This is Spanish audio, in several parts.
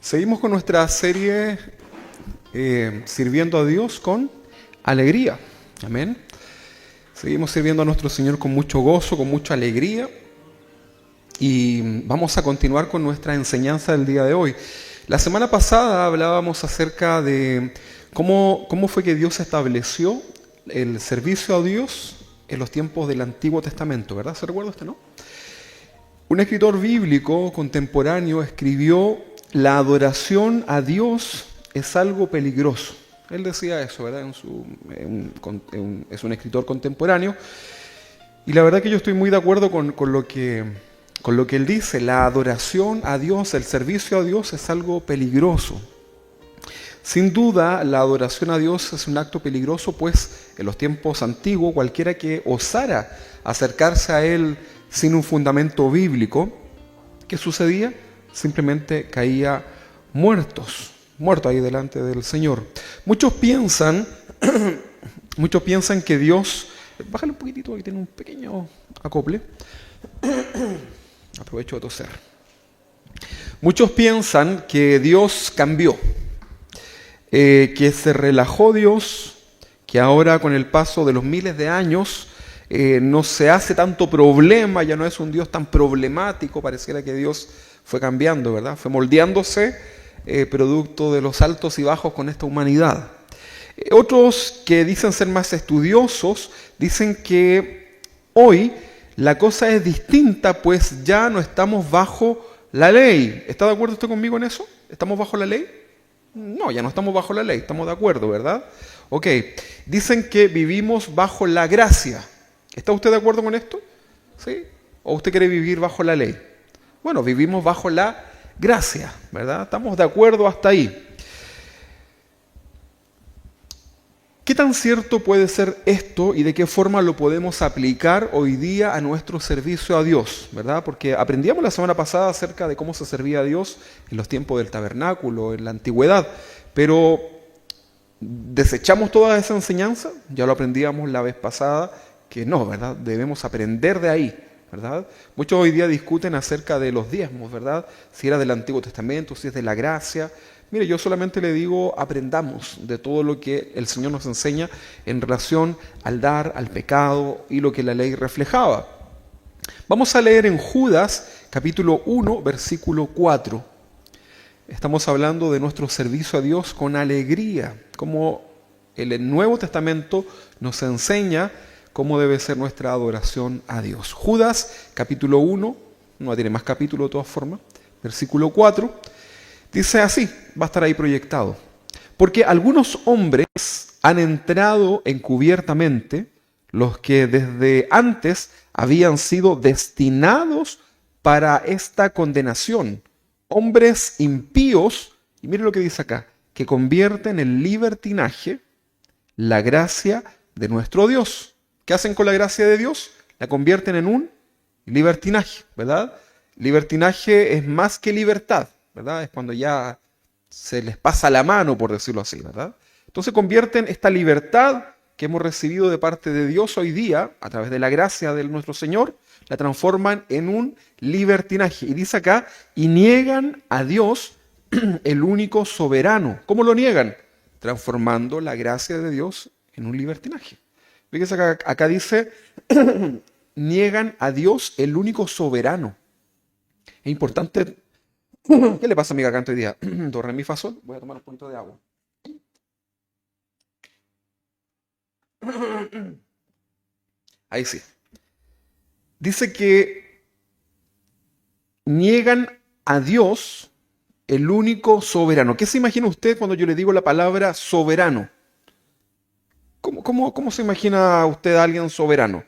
Seguimos con nuestra serie Sirviendo a Dios con alegría. Amén. Seguimos sirviendo a nuestro Señor con mucho gozo, con mucha alegría. Y vamos a continuar con nuestra enseñanza del día de hoy. La semana pasada hablábamos acerca de cómo fue que Dios estableció el servicio a Dios en los tiempos del Antiguo Testamento, ¿verdad? ¿Se recuerda usted, no? Un escritor bíblico contemporáneo escribió: la adoración a Dios es algo peligroso. Él decía eso, ¿verdad? Es un escritor contemporáneo. Y la verdad que yo estoy muy de acuerdo con lo que él dice. La adoración a Dios, el servicio a Dios es algo peligroso. Sin duda, la adoración a Dios es un acto peligroso, pues en los tiempos antiguos cualquiera que osara acercarse a Él sin un fundamento bíblico, ¿qué sucedía? Simplemente caía muerto ahí delante del Señor. Muchos piensan que Dios... Bájale un poquitito, ahí tiene un pequeño acople. Aprovecho de toser. Muchos piensan que Dios cambió, que se relajó Dios, que ahora con el paso de los miles de años no se hace tanto problema, ya no es un Dios tan problemático. Pareciera que Dios fue cambiando, ¿verdad? Fue moldeándose producto de los altos y bajos con esta humanidad. Otros que dicen ser más estudiosos dicen que hoy la cosa es distinta, pues ya no estamos bajo la ley. ¿Está de acuerdo usted conmigo en eso? ¿Estamos bajo la ley? No, ya no estamos bajo la ley, estamos de acuerdo, ¿verdad? Ok, dicen que vivimos bajo la gracia. ¿Está usted de acuerdo con esto? ¿Sí? ¿O usted quiere vivir bajo la ley? Bueno, vivimos bajo la gracia, ¿verdad? Estamos de acuerdo hasta ahí. ¿Qué tan cierto puede ser esto y de qué forma lo podemos aplicar hoy día a nuestro servicio a Dios, ¿verdad? Porque aprendíamos la semana pasada acerca de cómo se servía a Dios en los tiempos del tabernáculo, en la antigüedad, pero ¿desechamos toda esa enseñanza? Ya lo aprendíamos la vez pasada, que no, ¿verdad? Debemos aprender de ahí, ¿verdad? Muchos hoy día discuten acerca de los diezmos, ¿verdad? Si era del Antiguo Testamento, si es de la gracia. Mire, yo solamente le digo, aprendamos de todo lo que el Señor nos enseña en relación al dar, al pecado y lo que la ley reflejaba. Vamos a leer en Judas, capítulo 1, versículo 4. Estamos hablando de nuestro servicio a Dios con alegría, como el Nuevo Testamento nos enseña cómo debe ser nuestra adoración a Dios. Judas, capítulo 1, no tiene más capítulo de todas formas, versículo 4, dice así, va a estar ahí proyectado. Porque algunos hombres han entrado encubiertamente, los que desde antes habían sido destinados para esta condenación, hombres impíos, y mire lo que dice acá, que convierten en libertinaje la gracia de nuestro Dios. ¿Qué hacen con la gracia de Dios? La convierten en un libertinaje, ¿verdad? Libertinaje es más que libertad, ¿verdad? Es cuando ya se les pasa la mano, por decirlo así, ¿verdad? Entonces convierten esta libertad que hemos recibido de parte de Dios hoy día, a través de la gracia de nuestro Señor, la transforman en un libertinaje. Y dice acá, y niegan a Dios, el único soberano. ¿Cómo lo niegan? Transformando la gracia de Dios en un libertinaje. Fíjense acá dice, niegan a Dios, el único soberano. Es importante. ¿Qué le pasa a mi garganta hoy día? Do, re, mi, fa, sol. Voy a tomar un poquito de agua. Ahí sí. Dice que niegan a Dios, el único soberano. ¿Qué se imagina usted cuando yo le digo la palabra soberano? ¿Cómo se imagina usted a alguien soberano?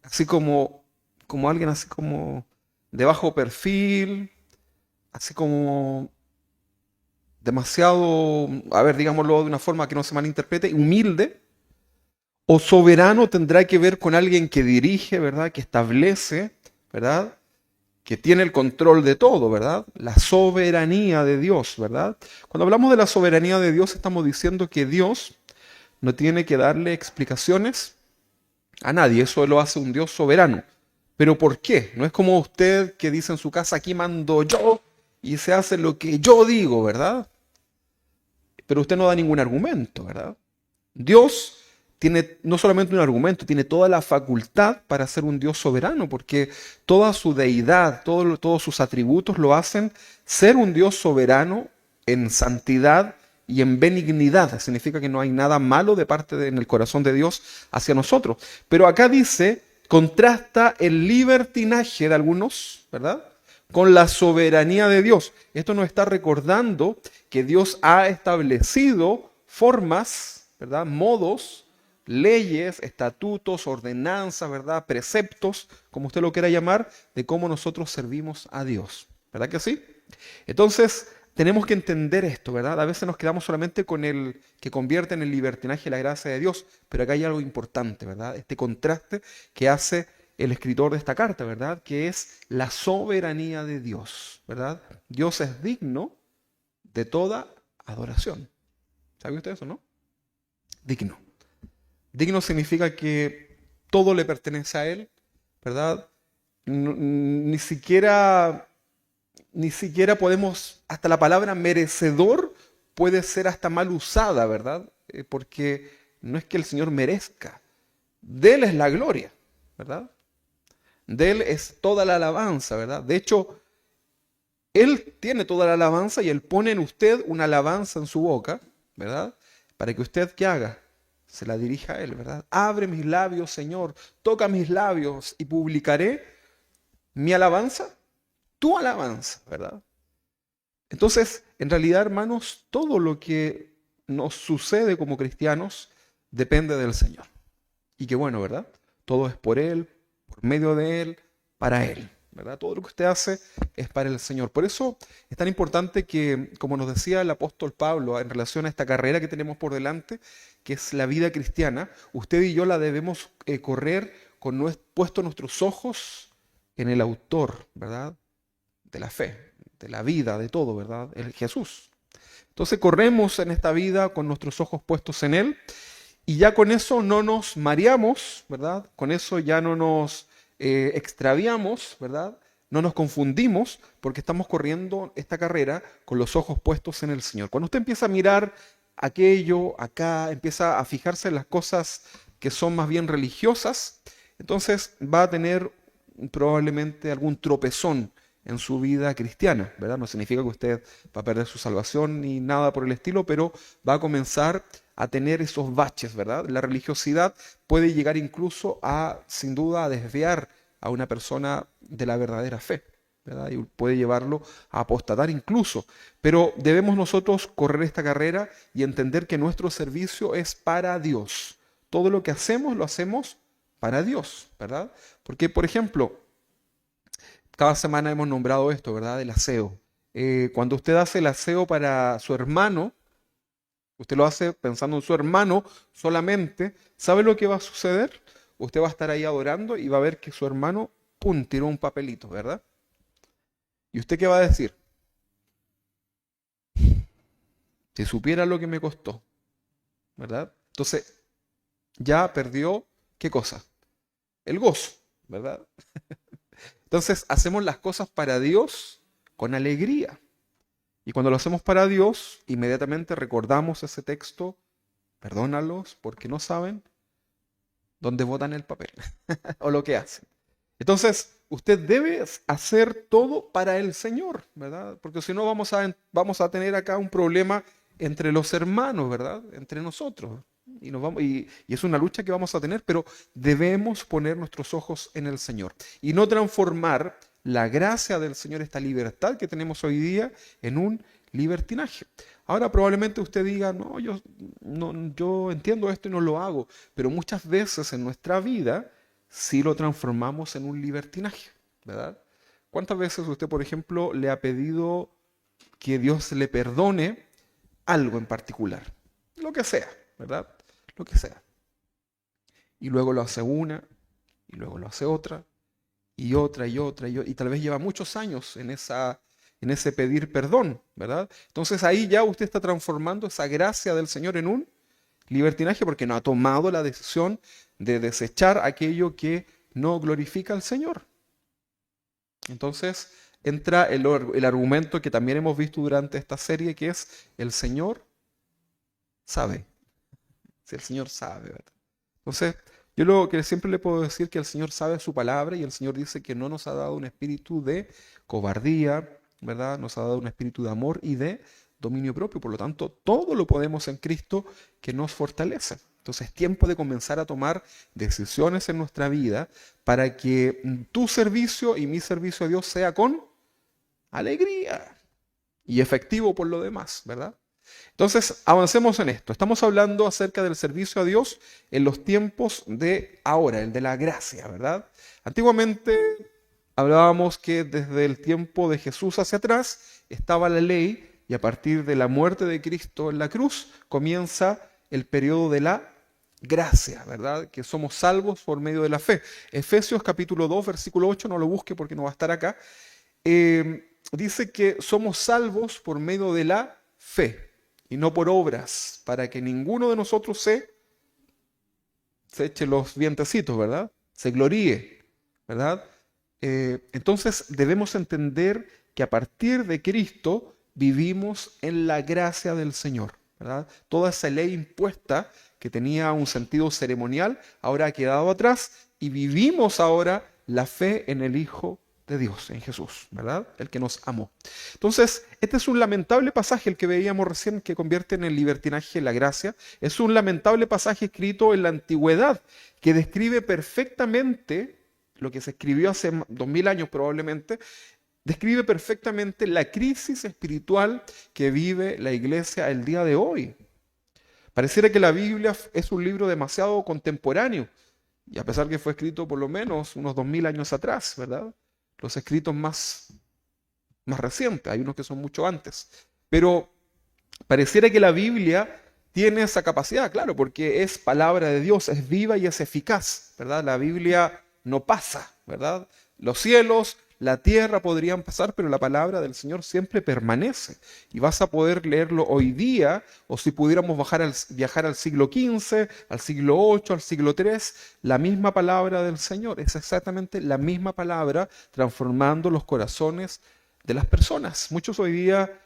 Así como alguien así como de bajo perfil, así como demasiado, a ver, digámoslo de una forma que no se malinterprete, humilde. O soberano tendrá que ver con alguien que dirige, ¿verdad? Que establece, ¿verdad? Que tiene el control de todo, ¿verdad? La soberanía de Dios, ¿verdad? Cuando hablamos de la soberanía de Dios, estamos diciendo que Dios no tiene que darle explicaciones a nadie. Eso lo hace un Dios soberano. ¿Pero por qué? No es como usted que dice en su casa, aquí mando yo, y se hace lo que yo digo, ¿verdad? Pero usted no da ningún argumento, ¿verdad? Dios tiene no solamente un argumento, tiene toda la facultad para ser un Dios soberano, porque toda su deidad, todos sus atributos lo hacen ser un Dios soberano en santidad y en benignidad. Significa que no hay nada malo en el corazón de Dios hacia nosotros. Pero acá dice, contrasta el libertinaje de algunos, ¿verdad?, con la soberanía de Dios. Esto nos está recordando que Dios ha establecido formas, ¿verdad?, modos, leyes, estatutos, ordenanzas, ¿verdad?, preceptos, como usted lo quiera llamar, de cómo nosotros servimos a Dios. ¿Verdad que sí? Entonces, tenemos que entender esto, ¿verdad? A veces nos quedamos solamente con el que convierte en el libertinaje la gracia de Dios, pero acá hay algo importante, ¿verdad? Este contraste que hace el escritor de esta carta, ¿verdad?, que es la soberanía de Dios, ¿verdad? Dios es digno de toda adoración. ¿Sabe usted eso, no? Digno. Digno significa que todo le pertenece a Él, ¿verdad? Ni siquiera podemos, hasta la palabra merecedor puede ser hasta mal usada, ¿verdad? Porque no es que el Señor merezca, de Él es la gloria, ¿verdad? De Él es toda la alabanza, ¿verdad? De hecho, Él tiene toda la alabanza y Él pone en usted una alabanza en su boca, ¿verdad? Para que usted, ¿qué haga? Se la dirija a Él, ¿verdad? Abre mis labios, Señor, toca mis labios y publicaré mi alabanza, tu alabanza, ¿verdad? Entonces, en realidad, hermanos, todo lo que nos sucede como cristianos depende del Señor. Y qué bueno, ¿verdad? Todo es por Él, por medio de Él, para Él, ¿verdad? Todo lo que usted hace es para el Señor. Por eso es tan importante que, como nos decía el apóstol Pablo en relación a esta carrera que tenemos por delante, que es la vida cristiana, usted y yo la debemos correr con puesto nuestros ojos en el autor, ¿verdad?, de la fe, de la vida, de todo, ¿verdad?, el Jesús. Entonces corremos en esta vida con nuestros ojos puestos en Él y ya con eso no nos mareamos, ¿verdad? Con eso ya no nos extraviamos, ¿verdad? No nos confundimos porque estamos corriendo esta carrera con los ojos puestos en el Señor. Cuando usted empieza a mirar aquello, acá, empieza a fijarse en las cosas que son más bien religiosas, entonces va a tener probablemente algún tropezón en su vida cristiana, ¿verdad? No significa que usted va a perder su salvación ni nada por el estilo, pero va a comenzar a tener esos baches, ¿verdad? La religiosidad puede llegar incluso a, sin duda, a desviar a una persona de la verdadera fe, ¿verdad? Y puede llevarlo a apostatar incluso. Pero debemos nosotros correr esta carrera y entender que nuestro servicio es para Dios. Todo lo que hacemos lo hacemos para Dios, ¿verdad? Porque, por ejemplo, cada semana hemos nombrado esto, ¿verdad? El aseo. Cuando usted hace el aseo para su hermano, usted lo hace pensando en su hermano solamente, ¿sabe lo que va a suceder? Usted va a estar ahí adorando y va a ver que su hermano, ¡pum!, tiró un papelito, ¿verdad? ¿Y usted qué va a decir? Si supiera lo que me costó, ¿verdad? Entonces, ya perdió, ¿qué cosa? El gozo, ¿verdad? Entonces, hacemos las cosas para Dios con alegría. Y cuando lo hacemos para Dios, inmediatamente recordamos ese texto, perdónalos porque no saben dónde botan el papel o lo que hacen. Entonces, usted debe hacer todo para el Señor, ¿verdad? Porque si no vamos a tener acá un problema entre los hermanos, ¿verdad? Entre nosotros. Y es una lucha que vamos a tener, pero debemos poner nuestros ojos en el Señor y no transformar la gracia del Señor, esta libertad que tenemos hoy día, en un libertinaje. Ahora probablemente usted diga, yo entiendo esto y no lo hago, pero muchas veces en nuestra vida sí lo transformamos en un libertinaje, ¿verdad? ¿Cuántas veces usted, por ejemplo, le ha pedido que Dios le perdone algo en particular? Lo que sea, ¿verdad? Lo que sea. Y luego lo hace una, y luego lo hace otra, y otra, y tal vez lleva muchos años en ese pedir perdón, ¿verdad? Entonces ahí ya usted está transformando esa gracia del Señor en un libertinaje porque no ha tomado la decisión de desechar aquello que no glorifica al Señor. Entonces, entra el argumento que también hemos visto durante esta serie, que es el Señor sabe. Si el Señor sabe, ¿verdad? Entonces, yo lo que siempre le puedo decir que el Señor sabe su palabra y el Señor dice que no nos ha dado un espíritu de cobardía, ¿verdad? Nos ha dado un espíritu de amor y de dominio propio. Por lo tanto, todo lo podemos en Cristo que nos fortalece. Entonces, es tiempo de comenzar a tomar decisiones en nuestra vida para que tu servicio y mi servicio a Dios sea con alegría y efectivo por lo demás, ¿verdad? Entonces, avancemos en esto. Estamos hablando acerca del servicio a Dios en los tiempos de ahora, el de la gracia, ¿verdad? Antiguamente hablábamos que desde el tiempo de Jesús hacia atrás estaba la ley y a partir de la muerte de Cristo en la cruz comienza el periodo de la gracia, ¿verdad? Que somos salvos por medio de la fe. Efesios capítulo 2, versículo 8, no lo busque porque no va a estar acá. Dice que somos salvos por medio de la fe y no por obras, para que ninguno de nosotros se eche los vientecitos, ¿verdad? Se gloríe, ¿verdad? Entonces debemos entender que a partir de Cristo vivimos en la gracia del Señor, ¿verdad? Toda esa ley impuesta que tenía un sentido ceremonial ahora ha quedado atrás y vivimos ahora la fe en el Hijo de Dios, en Jesús, ¿verdad? El que nos amó. Entonces, este es un lamentable pasaje, el que veíamos recién, que convierte en el libertinaje en la gracia. Es un lamentable pasaje escrito en la antigüedad, que describe perfectamente lo que se escribió hace 2000 años probablemente, describe perfectamente la crisis espiritual que vive la iglesia el día de hoy. Pareciera que la Biblia es un libro demasiado contemporáneo, y a pesar que fue escrito por lo menos unos 2000 años atrás, ¿verdad? Los escritos más recientes, hay unos que son mucho antes. Pero pareciera que la Biblia tiene esa capacidad, claro, porque es palabra de Dios, es viva y es eficaz, ¿verdad? La Biblia no pasa, ¿verdad? Los cielos, la tierra podrían pasar, pero la palabra del Señor siempre permanece. Y vas a poder leerlo hoy día, o si pudiéramos viajar al siglo XV, al siglo VIII, al siglo III, la misma palabra del Señor. Es exactamente la misma palabra transformando los corazones de las personas. Muchos hoy día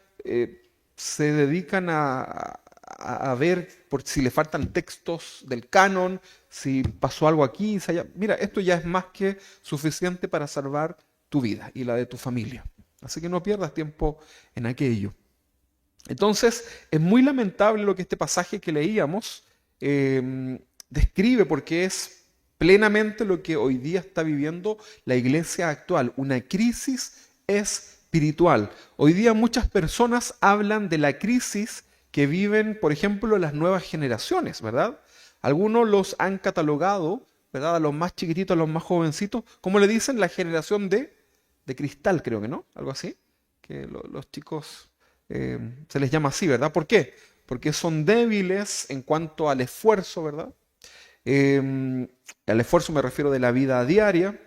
se dedican a ver por si le faltan textos del canon, si pasó algo aquí, si allá. Mira, esto ya es más que suficiente para salvar tu vida y la de tu familia. Así que no pierdas tiempo en aquello. Entonces, es muy lamentable lo que este pasaje que leíamos describe, porque es plenamente lo que hoy día está viviendo la iglesia actual, una crisis espiritual. Hoy día muchas personas hablan de la crisis que viven, por ejemplo, las nuevas generaciones, ¿verdad? Algunos los han catalogado, ¿verdad? A los más chiquititos, a los más jovencitos, como le dicen, la generación de cristal, creo que, ¿no? Algo así, que los chicos se les llama así, ¿verdad? ¿Por qué? Porque son débiles en cuanto al esfuerzo, ¿verdad? Al esfuerzo me refiero de la vida diaria,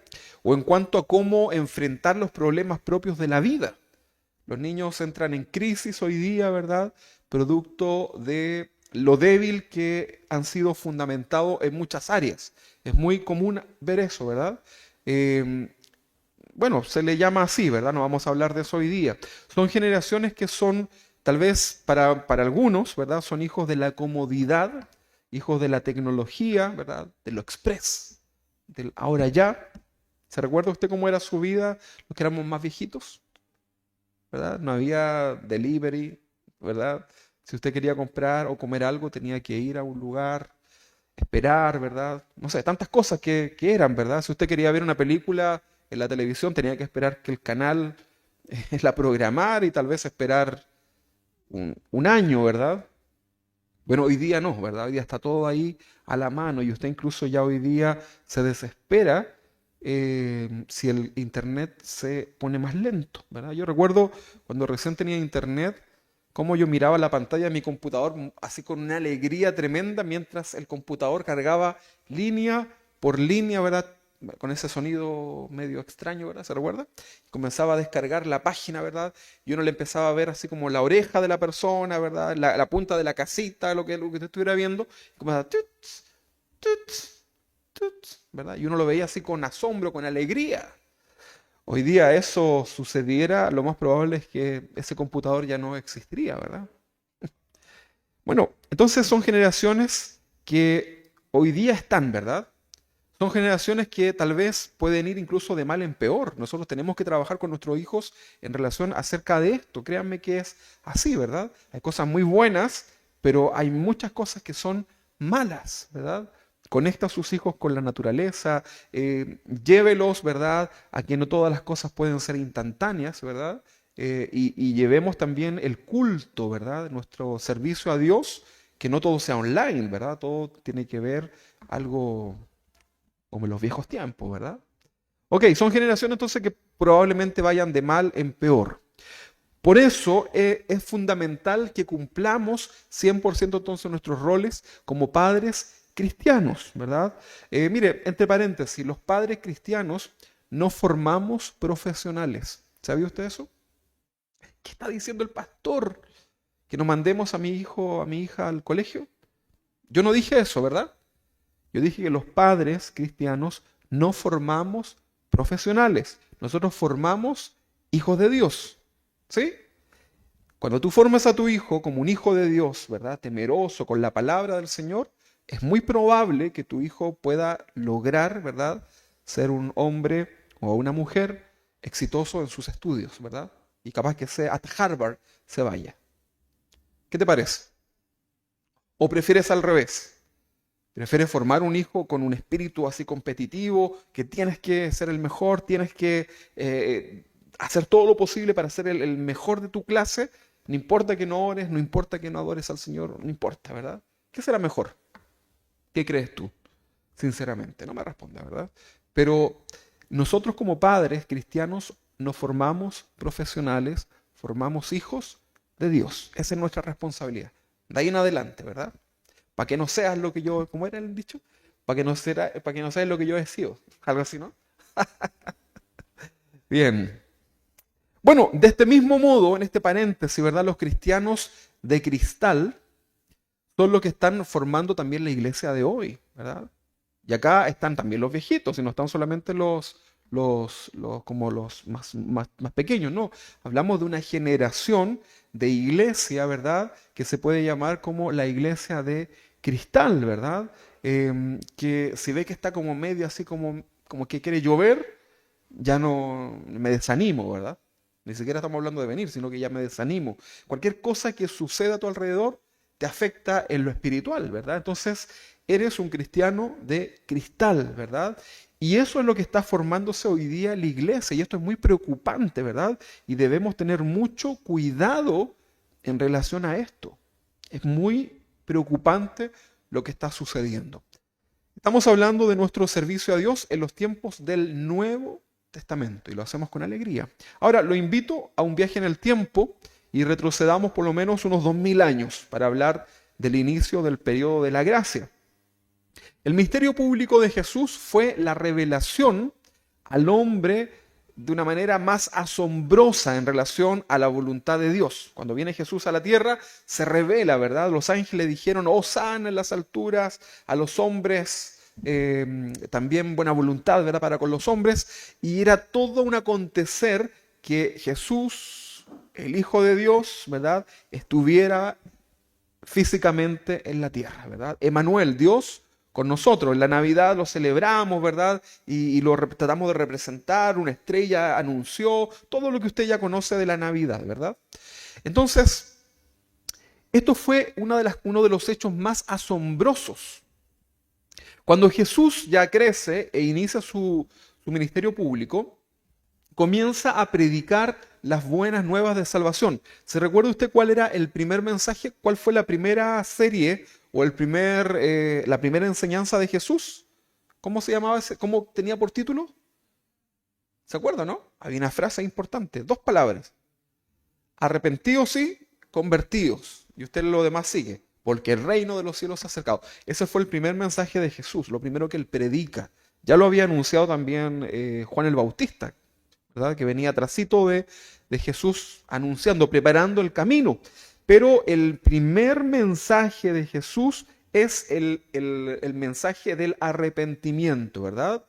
o en cuanto a cómo enfrentar los problemas propios de la vida. Los niños entran en crisis hoy día, ¿verdad? Producto de lo débil que han sido fundamentados en muchas áreas. Es muy común ver eso, ¿verdad? Bueno, se le llama así, ¿verdad? No vamos a hablar de eso hoy día. Son generaciones que son, tal vez para algunos, ¿verdad? Son hijos de la comodidad, hijos de la tecnología, ¿verdad? De lo express, del ahora ya. ¿Se recuerda usted cómo era su vida los que éramos más viejitos? ¿Verdad? No había delivery, ¿verdad? Si usted quería comprar o comer algo, tenía que ir a un lugar, esperar, ¿verdad? No sé, tantas cosas que eran, ¿verdad? Si usted quería ver una película en la televisión, tenía que esperar que el canal la programara y tal vez esperar un año, ¿verdad? Bueno, hoy día no, ¿verdad? Hoy día está todo ahí a la mano y usted incluso ya hoy día se desespera si el internet se pone más lento, ¿verdad? Yo recuerdo cuando recién tenía internet, cómo yo miraba la pantalla de mi computador así con una alegría tremenda mientras el computador cargaba línea por línea, ¿verdad? Con ese sonido medio extraño, ¿verdad? ¿Se recuerda? Comenzaba a descargar la página, ¿verdad? Y uno le empezaba a ver así como la oreja de la persona, ¿verdad? La punta de la casita, lo que usted estuviera viendo. Y comenzaba, tuts, tuts, tuts, ¿verdad? Y uno lo veía así con asombro, con alegría. hoy día eso sucediera, lo más probable es que ese computador ya no existiría, ¿verdad? Bueno, entonces son generaciones que hoy día están, ¿verdad? Son generaciones que tal vez pueden ir incluso de mal en peor. Nosotros tenemos que trabajar con nuestros hijos en relación acerca de esto. Créanme que es así, ¿verdad? Hay cosas muy buenas, pero hay muchas cosas que son malas, ¿verdad? Conecta a sus hijos con la naturaleza, llévelos, ¿verdad? A que no todas las cosas pueden ser instantáneas, ¿verdad? Y llevemos también el culto, ¿verdad? Nuestro servicio a Dios, que no todo sea online, ¿verdad? Todo tiene que ver algo como en los viejos tiempos, ¿verdad? Ok, son generaciones entonces que probablemente vayan de mal en peor. Por eso es fundamental que cumplamos 100% entonces nuestros roles como padres cristianos, ¿verdad? Mire, entre paréntesis, los padres cristianos no formamos profesionales. ¿Sabía usted eso? ¿Qué está diciendo el pastor? ¿Que nos mandemos a mi hijo, a mi hija al colegio? Yo no dije eso, ¿verdad? Yo dije que los padres cristianos no formamos profesionales. Nosotros formamos hijos de Dios. ¿Sí? Cuando tú formas a tu hijo como un hijo de Dios, ¿verdad? Temeroso con la palabra del Señor, es muy probable que tu hijo pueda lograr, ¿verdad? Ser un hombre o una mujer exitoso en sus estudios, ¿verdad? Y capaz que sea hasta Harvard se vaya. ¿Qué te parece? ¿O prefieres al revés? ¿Prefieres formar un hijo con un espíritu así competitivo, que tienes que ser el mejor, tienes que hacer todo lo posible para ser el mejor de tu clase? No importa que no ores, no importa que no adores al Señor, no importa, ¿verdad? ¿Qué será mejor? ¿Qué crees tú? Sinceramente, no me responda, ¿verdad? Pero nosotros como padres cristianos nos formamos profesionales, formamos hijos de Dios. Esa es nuestra responsabilidad. De ahí en adelante, ¿verdad? Para que no seas lo que yo, ¿cómo era el dicho? Para que no seas lo que yo he sido. Algo así, ¿no? Bien. Bueno, de este mismo modo, en este paréntesis, ¿verdad? Los cristianos de cristal son los que están formando también la iglesia de hoy, ¿verdad? Y acá están también los viejitos, y no están solamente como los más pequeños, no. Hablamos de una generación de iglesia, ¿verdad? Que se puede llamar como la iglesia de cristal, ¿verdad? Que si ve que está como medio así como que quiere llover, ya no me desanimo, ¿verdad? Ni siquiera estamos hablando de venir, sino que ya me desanimo. Cualquier cosa que suceda a tu alrededor te afecta en lo espiritual, ¿verdad? Entonces, eres un cristiano de cristal, ¿verdad? Y eso es lo que está formándose hoy día en la iglesia, y esto es muy preocupante, ¿verdad? Y debemos tener mucho cuidado en relación a esto. Es muy preocupante lo que está sucediendo. Estamos hablando de nuestro servicio a Dios en los tiempos del Nuevo Testamento y lo hacemos con alegría. Ahora, lo invito a un viaje en el tiempo y retrocedamos por lo menos unos 2000 años para hablar del inicio del periodo de la gracia. El misterio público de Jesús fue la revelación al hombre de una manera más asombrosa en relación a la voluntad de Dios. Cuando viene Jesús a la tierra, se revela, ¿verdad? Los ángeles dijeron, hosana en las alturas, a los hombres también buena voluntad, ¿verdad? Para con los hombres, y era todo un acontecer que Jesús, el Hijo de Dios, ¿verdad? Estuviera físicamente en la tierra, ¿verdad? Emanuel, Dios con nosotros. En la Navidad lo celebramos, ¿verdad? Y lo tratamos de representar. Una estrella anunció todo lo que usted ya conoce de la Navidad, ¿verdad? Entonces, esto fue uno de los hechos más asombrosos. Cuando Jesús ya crece e inicia su ministerio público, comienza a predicar las buenas nuevas de salvación. ¿Se recuerda usted cuál era el primer mensaje? ¿Cuál fue la primera serie o la primera enseñanza de Jesús? ¿Cómo se llamaba ese? ¿Cómo tenía por título? ¿Se acuerda, no? Había una frase importante, dos palabras. Arrepentidos y convertidos. Y usted lo demás sigue. Porque el reino de los cielos se ha acercado. Ese fue el primer mensaje de Jesús, lo primero que él predica. Ya lo había anunciado también Juan el Bautista, ¿verdad? Que venía trasito de Jesús anunciando, preparando el camino. Pero el primer mensaje de Jesús es el mensaje del arrepentimiento, ¿verdad?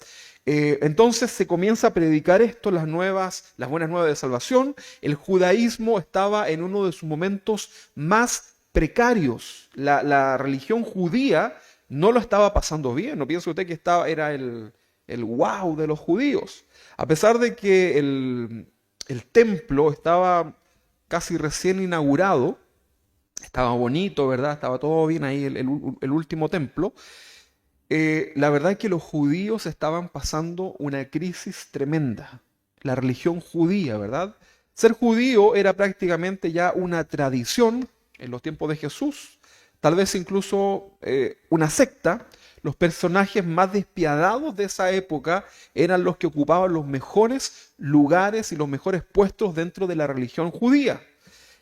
Entonces se comienza a predicar esto, las buenas nuevas de salvación. El judaísmo estaba en uno de sus momentos más precarios. La religión judía no lo estaba pasando bien. No piense usted que era el wow de los judíos. A pesar de que el templo estaba casi recién inaugurado, estaba bonito, ¿verdad? Estaba todo bien ahí, el último templo. La verdad es que los judíos estaban pasando una crisis tremenda. La religión judía, ¿verdad? Ser judío era prácticamente ya una tradición en los tiempos de Jesús, tal vez incluso una secta. Los personajes más despiadados de esa época eran los que ocupaban los mejores lugares y los mejores puestos dentro de la religión judía.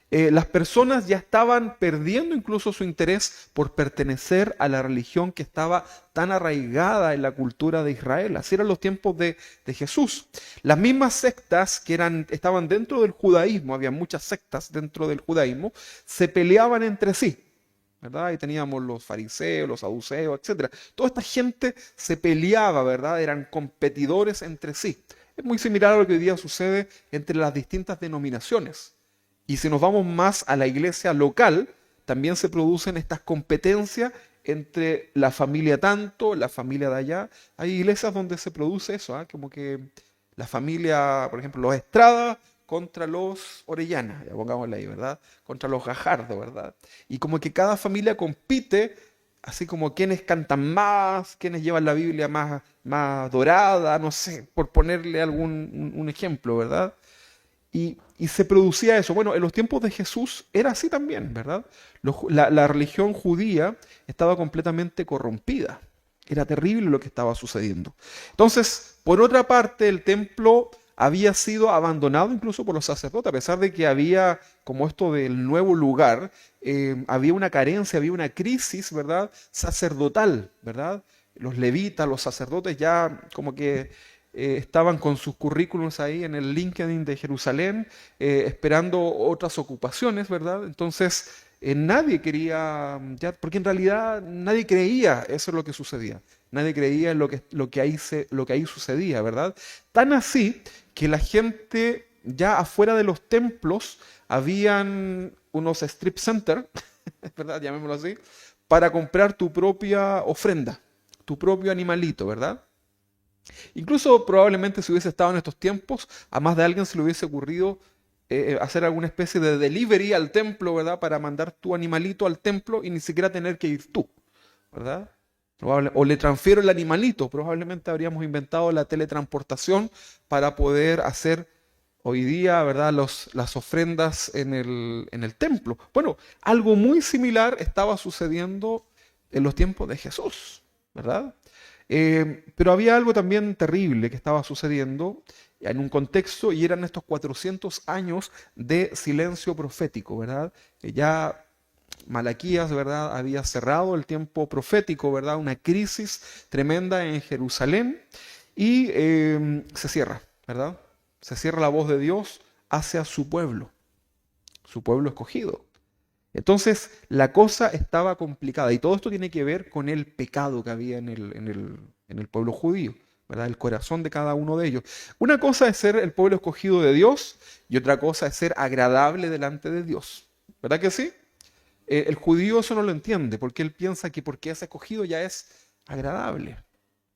Las personas ya estaban perdiendo incluso su interés por pertenecer a la religión que estaba tan arraigada en la cultura de Israel. Así eran los tiempos de Jesús. Las mismas sectas que estaban dentro del judaísmo, había muchas sectas dentro del judaísmo, se peleaban entre sí, ¿verdad? Ahí teníamos los fariseos, los saduceos, etc. Toda esta gente se peleaba, ¿verdad? Eran competidores entre sí. Es muy similar a lo que hoy día sucede entre las distintas denominaciones. Y si nos vamos más a la iglesia local, también se producen estas competencias entre la familia tanto, la familia de allá. Hay iglesias donde se produce eso, como que la familia, por ejemplo, los Estrada contra los Orellana, ya pongámosle ahí, ¿verdad? Contra los Gajardo, ¿verdad? Y como que cada familia compite, así como quienes cantan más, quienes llevan la Biblia más dorada, no sé, por ponerle un ejemplo, ¿verdad? Y se producía eso. Bueno, en los tiempos de Jesús era así también, ¿verdad? La religión judía estaba completamente corrompida. Era terrible lo que estaba sucediendo. Entonces, por otra parte, el templo había sido abandonado incluso por los sacerdotes, a pesar de que había, como esto del nuevo lugar, había una carencia, había una crisis, ¿verdad? Sacerdotal, ¿verdad? Los levitas, los sacerdotes ya como que estaban con sus currículums ahí en el LinkedIn de Jerusalén, esperando otras ocupaciones, ¿verdad? Entonces, nadie quería, ya, porque en realidad nadie creía eso es lo que sucedía. Nadie creía en lo que ahí sucedía, ¿verdad? Tan así que la gente ya afuera de los templos habían unos strip center, ¿verdad? Llamémoslo así, para comprar tu propia ofrenda, tu propio animalito, ¿verdad? Incluso probablemente si hubiese estado en estos tiempos, a más de alguien se le hubiese ocurrido hacer alguna especie de delivery al templo, ¿verdad? Para mandar tu animalito al templo y ni siquiera tener que ir tú, ¿verdad? O le transfiero el animalito. Probablemente habríamos inventado la teletransportación para poder hacer hoy día, ¿verdad? Las ofrendas en el templo. Bueno, algo muy similar estaba sucediendo en los tiempos de Jesús, ¿verdad? Pero había algo también terrible que estaba sucediendo en un contexto y eran estos 400 años de silencio profético, ¿verdad? Ya Malaquías, ¿verdad? Había cerrado el tiempo profético, ¿verdad? Una crisis tremenda en Jerusalén y se cierra, ¿verdad? Se cierra la voz de Dios hacia su pueblo escogido. Entonces la cosa estaba complicada y todo esto tiene que ver con el pecado que había en el pueblo judío, ¿verdad? El corazón de cada uno de ellos. Una cosa es ser el pueblo escogido de Dios y otra cosa es ser agradable delante de Dios. ¿Verdad que sí? El judío eso no lo entiende porque él piensa que porque es escogido ya es agradable.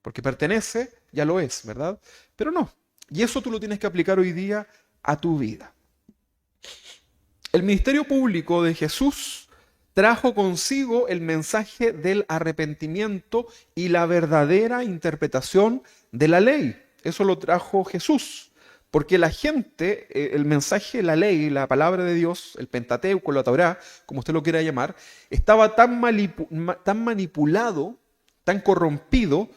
Porque pertenece, ya lo es, ¿verdad? Pero no. Y eso tú lo tienes que aplicar hoy día a tu vida. El ministerio público de Jesús trajo consigo el mensaje del arrepentimiento y la verdadera interpretación de la ley. Eso lo trajo Jesús. Porque la gente, el mensaje, la ley, la palabra de Dios, el Pentateuco, la Torá, como usted lo quiera llamar, estaba tan manipulado, tan corrompido,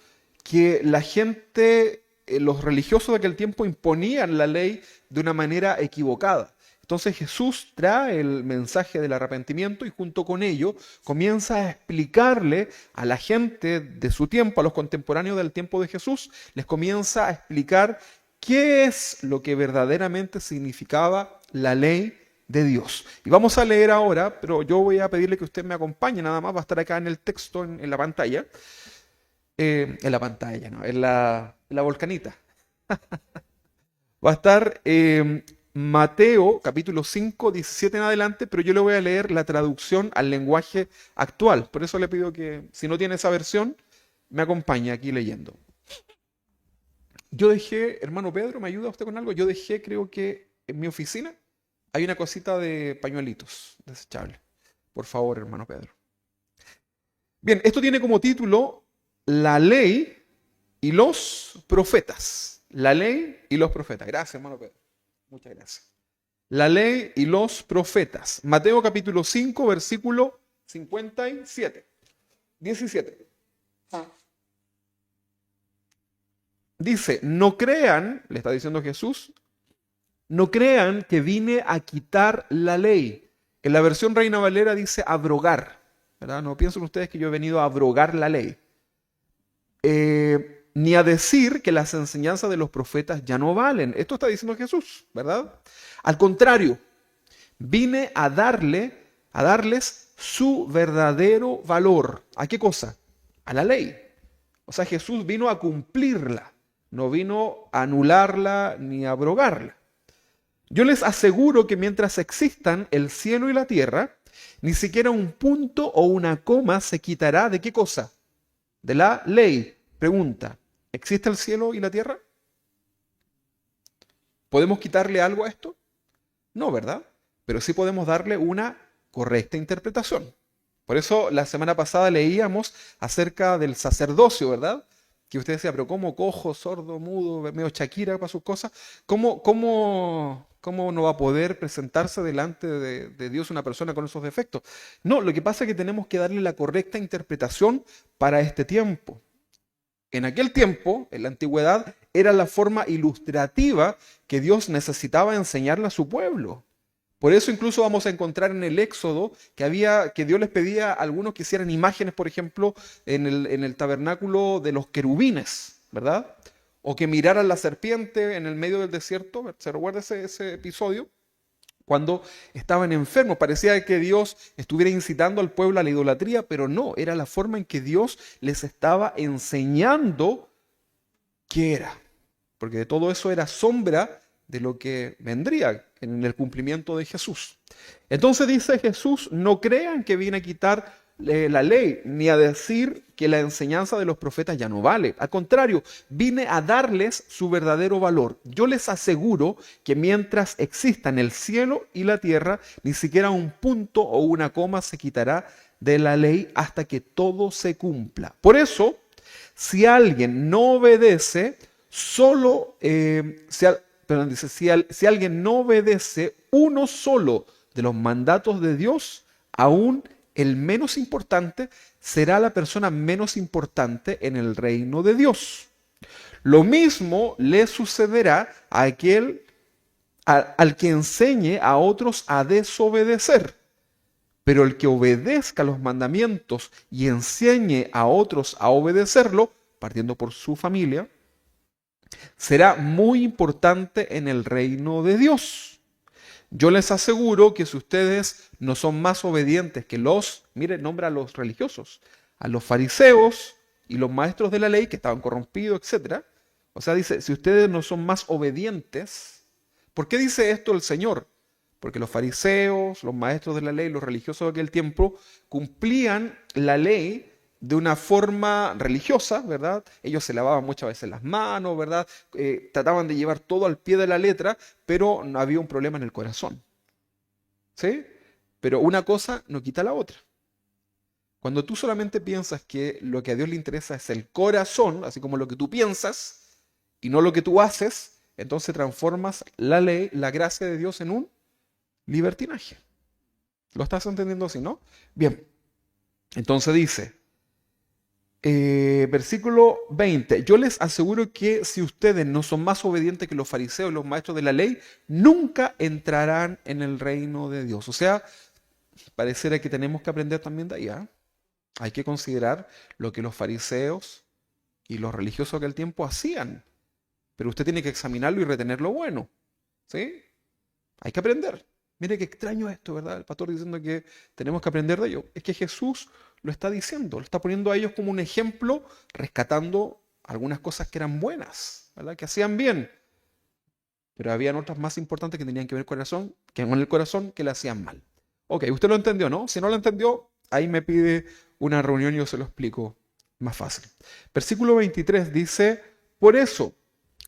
que la gente, los religiosos de aquel tiempo imponían la ley de una manera equivocada. Entonces Jesús trae el mensaje del arrepentimiento y junto con ello comienza a explicarle a la gente de su tiempo, a los contemporáneos del tiempo de Jesús, les comienza a explicar qué es lo que verdaderamente significaba la ley de Dios. Y vamos a leer ahora, pero yo voy a pedirle que usted me acompañe nada más, va a estar acá en el texto, en la pantalla. En la pantalla, ¿no? En la volcanita. Va a estar Mateo capítulo 5, 17 en adelante, pero yo le voy a leer la traducción al lenguaje actual. Por eso le pido que, si no tiene esa versión, me acompañe aquí leyendo. Yo dejé, hermano Pedro, ¿me ayuda usted con algo? Yo dejé, creo que en mi oficina hay una cosita de pañuelitos desechables. Por favor, hermano Pedro. Bien, esto tiene como título La ley y los profetas. La ley y los profetas. Gracias, hermano Pedro. Muchas gracias. La ley y los profetas. Mateo capítulo 5, versículo 57. 17. Dice, no crean, le está diciendo Jesús, no crean que vine a quitar la ley. En la versión Reina Valera dice abrogar, ¿verdad? No piensen ustedes que yo he venido a abrogar la ley. Ni a decir que las enseñanzas de los profetas ya no valen. Esto está diciendo Jesús, ¿verdad? Al contrario, vine a darles su verdadero valor. ¿A qué cosa? A la ley. O sea, Jesús vino a cumplirla, no vino a anularla ni a abrogarla. Yo les aseguro que mientras existan el cielo y la tierra, ni siquiera un punto o una coma se quitará ¿de qué cosa? De la ley. Pregunta, ¿existe el cielo y la tierra? ¿Podemos quitarle algo a esto? No, ¿verdad? Pero sí podemos darle una correcta interpretación. Por eso la semana pasada leíamos acerca del sacerdocio, ¿verdad? Que usted decía, pero ¿cómo cojo, sordo, mudo, medio Shakira para sus cosas? ¿Cómo no va a poder presentarse delante de Dios una persona con esos defectos? No, lo que pasa es que tenemos que darle la correcta interpretación para este tiempo. En aquel tiempo, en la antigüedad, era la forma ilustrativa que Dios necesitaba enseñarle a su pueblo. Por eso incluso vamos a encontrar en el Éxodo que Dios les pedía a algunos que hicieran imágenes, por ejemplo, en el tabernáculo de los querubines, ¿verdad? O que miraran la serpiente en el medio del desierto. ¿Se recuerda ese episodio? Cuando estaban enfermos, parecía que Dios estuviera incitando al pueblo a la idolatría, pero no, era la forma en que Dios les estaba enseñando qué era. Porque de todo eso era sombra de lo que vendría en el cumplimiento de Jesús. Entonces dice Jesús, no crean que vine a quitar la ley, ni a decir que la enseñanza de los profetas ya no vale. Al contrario, vine a darles su verdadero valor. Yo les aseguro que mientras existan el cielo y la tierra, ni siquiera un punto o una coma se quitará de la ley hasta que todo se cumpla. Por eso, si alguien no obedece, si alguien no obedece uno solo de los mandatos de Dios, aún el menos importante será la persona menos importante en el reino de Dios. Lo mismo le sucederá a al que enseñe a otros a desobedecer. Pero el que obedezca los mandamientos y enseñe a otros a obedecerlo, partiendo por su familia, será muy importante en el reino de Dios. Yo les aseguro que si ustedes no son más obedientes que miren, nombra a los religiosos, a los fariseos y los maestros de la ley que estaban corrompidos, etc. O sea, dice, si ustedes no son más obedientes, ¿por qué dice esto el Señor? Porque los fariseos, los maestros de la ley, los religiosos de aquel tiempo, cumplían la ley de una forma religiosa, ¿verdad? Ellos se lavaban muchas veces las manos, ¿verdad? Trataban de llevar todo al pie de la letra, pero no había un problema en el corazón. ¿Sí? Pero una cosa no quita la otra. Cuando tú solamente piensas que lo que a Dios le interesa es el corazón, así como lo que tú piensas, y no lo que tú haces, entonces transformas la ley, la gracia de Dios en un libertinaje. ¿Lo estás entendiendo así, no? Bien. Entonces dice, versículo 20, yo les aseguro que si ustedes no son más obedientes que los fariseos y los maestros de la ley, nunca entrarán en el reino de Dios. O sea, pareciera que tenemos que aprender también de allá. Hay que considerar lo que los fariseos y los religiosos de aquel tiempo hacían. Pero usted tiene que examinarlo y retener lo bueno. ¿Sí? Hay que aprender. Mire qué extraño esto, ¿verdad? El pastor diciendo que tenemos que aprender de ello. Es que Jesús lo está diciendo, lo está poniendo a ellos como un ejemplo, rescatando algunas cosas que eran buenas, ¿verdad? Que hacían bien. Pero habían otras más importantes que tenían que ver con el corazón que le hacían mal. Ok, usted lo entendió, ¿no? Si no lo entendió, ahí me pide una reunión y yo se lo explico más fácil. Versículo 23 dice, por eso,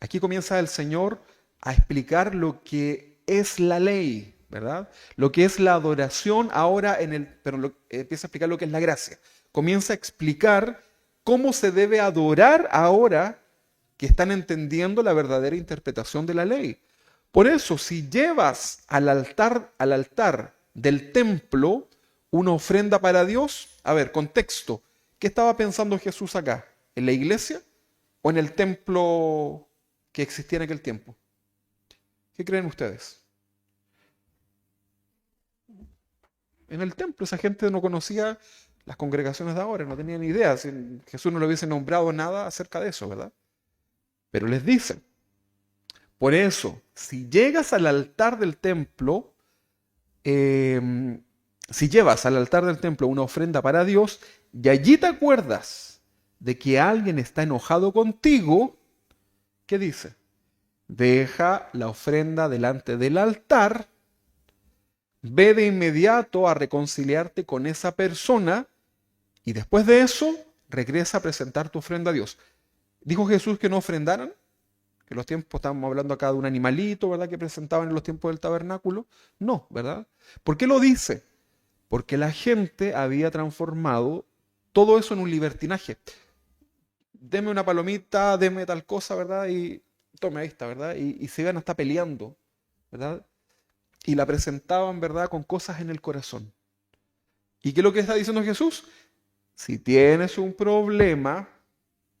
aquí comienza el Señor a explicar lo que es la ley, ¿verdad? Lo que es la adoración ahora empieza a explicar lo que es la gracia. Comienza a explicar cómo se debe adorar ahora que están entendiendo la verdadera interpretación de la ley. Por eso, si llevas al altar del templo una ofrenda para Dios, a ver, contexto, ¿qué estaba pensando Jesús acá? ¿En la iglesia o en el templo que existía en aquel tiempo? ¿Qué creen ustedes? En el templo, esa gente no conocía las congregaciones de ahora, no tenía ni idea, si Jesús no le hubiese nombrado nada acerca de eso, ¿verdad? Pero les dice, por eso, si llegas al altar del templo, si llevas al altar del templo una ofrenda para Dios y allí te acuerdas de que alguien está enojado contigo, ¿qué dice? Deja la ofrenda delante del altar, ve de inmediato a reconciliarte con esa persona y después de eso regresa a presentar tu ofrenda a Dios. ¿Dijo Jesús que no ofrendaran? Que los tiempos, estamos hablando acá de un animalito, ¿verdad? Que presentaban en los tiempos del tabernáculo. No, ¿verdad? ¿Por qué lo dice? Porque la gente había transformado todo eso en un libertinaje. Deme una palomita, deme tal cosa, ¿verdad? Y tome, ahí está, ¿verdad? Y se iban hasta peleando, ¿verdad? Y la presentaban, ¿verdad? Con cosas en el corazón. ¿Y qué es lo que está diciendo Jesús? Si tienes un problema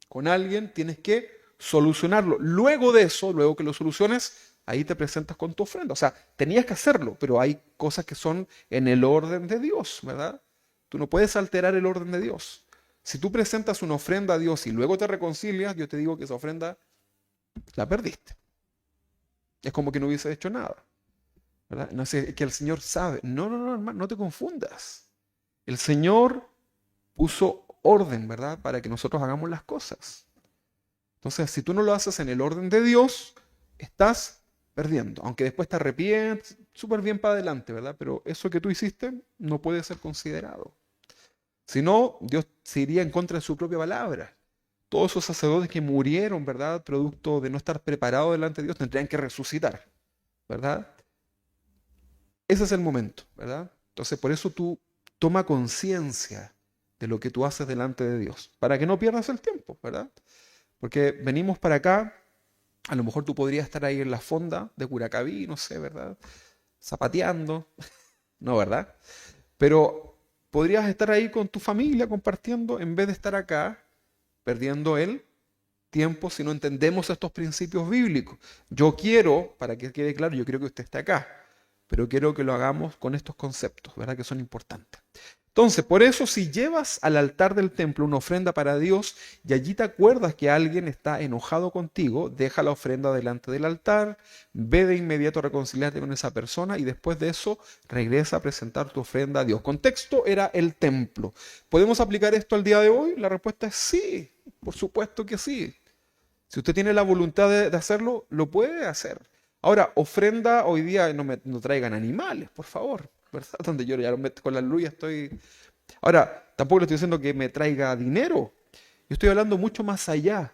con alguien, tienes que solucionarlo. Luego de eso, luego que lo soluciones, ahí te presentas con tu ofrenda. O sea, tenías que hacerlo, pero hay cosas que son en el orden de Dios, ¿verdad? Tú no puedes alterar el orden de Dios. Si tú presentas una ofrenda a Dios y luego te reconcilias, yo te digo que esa ofrenda la perdiste. Es como que no hubiese hecho nada, ¿verdad? No sé, que el Señor sabe. No, no, no, hermano, no te confundas. El Señor puso orden, ¿verdad? Para que nosotros hagamos las cosas. Entonces, si tú no lo haces en el orden de Dios, estás perdiendo. Aunque después te arrepientes, súper bien para adelante, ¿verdad? Pero eso que tú hiciste no puede ser considerado. Si no, Dios se iría en contra de su propia palabra. Todos esos sacerdotes que murieron, ¿verdad? Producto de no estar preparados delante de Dios, tendrían que resucitar, ¿verdad? Ese es el momento, ¿verdad? Entonces, por eso tú toma conciencia de lo que tú haces delante de Dios, para que no pierdas el tiempo, ¿verdad? Porque venimos para acá, a lo mejor tú podrías estar ahí en la fonda de Curacaví, no sé, ¿verdad? Zapateando, no, ¿verdad? Pero podrías estar ahí con tu familia compartiendo en vez de estar acá perdiendo el tiempo si no entendemos estos principios bíblicos. Yo quiero, para que quede claro, yo quiero que usted esté acá, pero quiero que lo hagamos con estos conceptos, ¿verdad? Que son importantes. Entonces, por eso si llevas al altar del templo una ofrenda para Dios y allí te acuerdas que alguien está enojado contigo, deja la ofrenda delante del altar, ve de inmediato a reconciliarte con esa persona y después de eso regresa a presentar tu ofrenda a Dios. Contexto era el templo. ¿Podemos aplicar esto al día de hoy? La respuesta es sí, por supuesto que sí. Si usted tiene la voluntad de hacerlo, lo puede hacer. Ahora, ofrenda hoy día no traigan animales, por favor, ¿verdad? Donde yo ya con la luz ya estoy. Ahora, tampoco le estoy diciendo que me traiga dinero. Yo estoy hablando mucho más allá.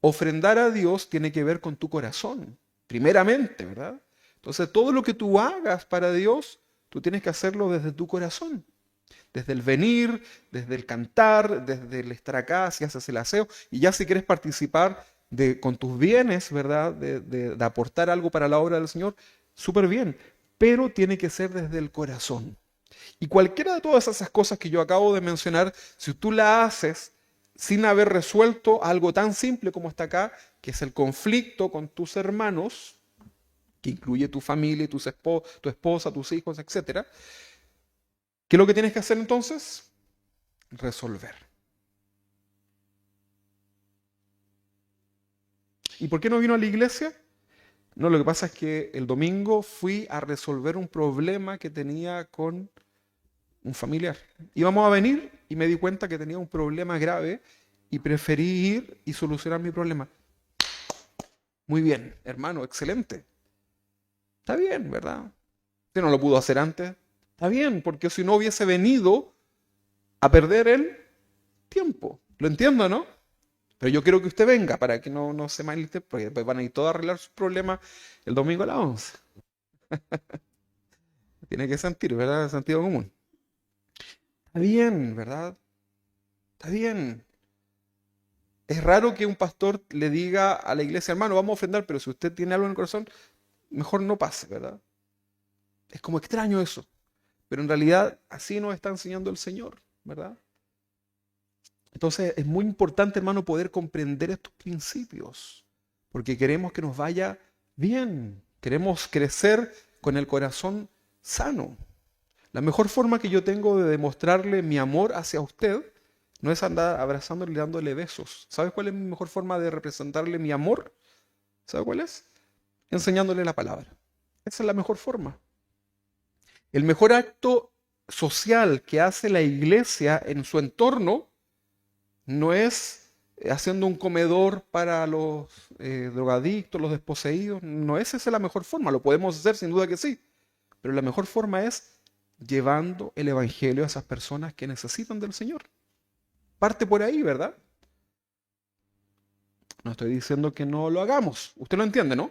Ofrendar a Dios tiene que ver con tu corazón, primeramente, ¿verdad? Entonces, todo lo que tú hagas para Dios, tú tienes que hacerlo desde tu corazón. Desde el venir, desde el cantar, desde el estar acá, si haces el aseo. Y ya si quieres participar con tus bienes, ¿verdad? De aportar algo para la obra del Señor, súper bien. Pero tiene que ser desde el corazón. Y cualquiera de todas esas cosas que yo acabo de mencionar, si tú la haces sin haber resuelto algo tan simple como está acá, que es el conflicto con tus hermanos, que incluye tu familia, tu esposa, tus hijos, etcétera, ¿qué es lo que tienes que hacer entonces? Resolver. ¿Y por qué no vino a la iglesia? No, lo que pasa es que el domingo fui a resolver un problema que tenía con un familiar. Íbamos a venir y me di cuenta que tenía un problema grave y preferí ir y solucionar mi problema. Muy bien, hermano, excelente. Está bien, ¿verdad? Si no lo pudo hacer antes, está bien, porque si no hubiese venido a perder el tiempo. Lo entiendo, ¿no? Pero yo quiero que usted venga para que no se malinterprete, porque después van a ir todos a arreglar sus problemas el domingo a las 11. Tiene que sentir, ¿verdad? Sentido común. Está bien, ¿verdad? Está bien. Es raro que un pastor le diga a la iglesia, hermano, vamos a ofrendar, pero si usted tiene algo en el corazón, mejor no pase, ¿verdad? Es como extraño eso. Pero en realidad así nos está enseñando el Señor, ¿verdad? Entonces es muy importante, hermano, poder comprender estos principios, porque queremos que nos vaya bien, queremos crecer con el corazón sano. La mejor forma que yo tengo de demostrarle mi amor hacia usted no es andar abrazándole y dándole besos. ¿Sabes cuál es mi mejor forma de representarle mi amor? ¿Sabe cuál es? Enseñándole la palabra. Esa es la mejor forma. El mejor acto social que hace la iglesia en su entorno no es haciendo un comedor para los drogadictos, los desposeídos. No es esa la mejor forma. Lo podemos hacer, sin duda que sí. Pero la mejor forma es llevando el evangelio a esas personas que necesitan del Señor. Parte por ahí, ¿verdad? No estoy diciendo que no lo hagamos. Usted lo entiende, ¿no?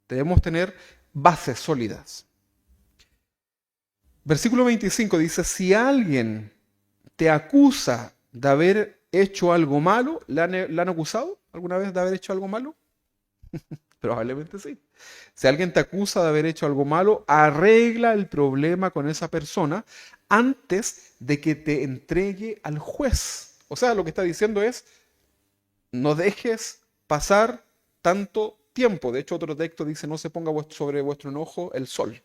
Debemos tener bases sólidas. Versículo 25 dice, si alguien te acusa de haber hecho algo malo, ¿le han acusado alguna vez de haber hecho algo malo? Probablemente sí. Si alguien te acusa de haber hecho algo malo, arregla el problema con esa persona antes de que te entregue al juez. O sea, lo que está diciendo es, no dejes pasar tanto tiempo. De hecho, otro texto dice, no se ponga sobre vuestro enojo el sol.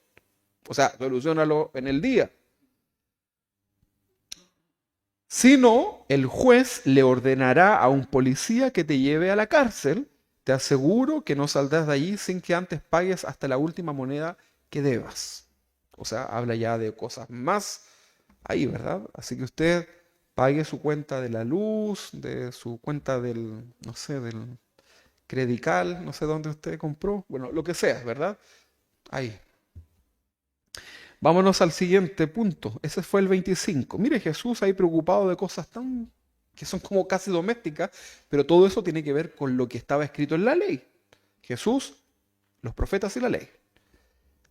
O sea, solucionalo en el día. Si no, el juez le ordenará a un policía que te lleve a la cárcel. Te aseguro que no saldrás de allí sin que antes pagues hasta la última moneda que debas. O sea, habla ya de cosas más ahí, ¿verdad? Así que usted pague su cuenta de la luz, de su cuenta del, no sé, del Credical, no sé dónde usted compró, bueno, lo que sea, ¿verdad? Ahí. Vámonos al siguiente punto. Ese fue el 25. Mire, Jesús ahí preocupado de cosas tan que son como casi domésticas, pero todo eso tiene que ver con lo que estaba escrito en la ley. Jesús, los profetas y la ley.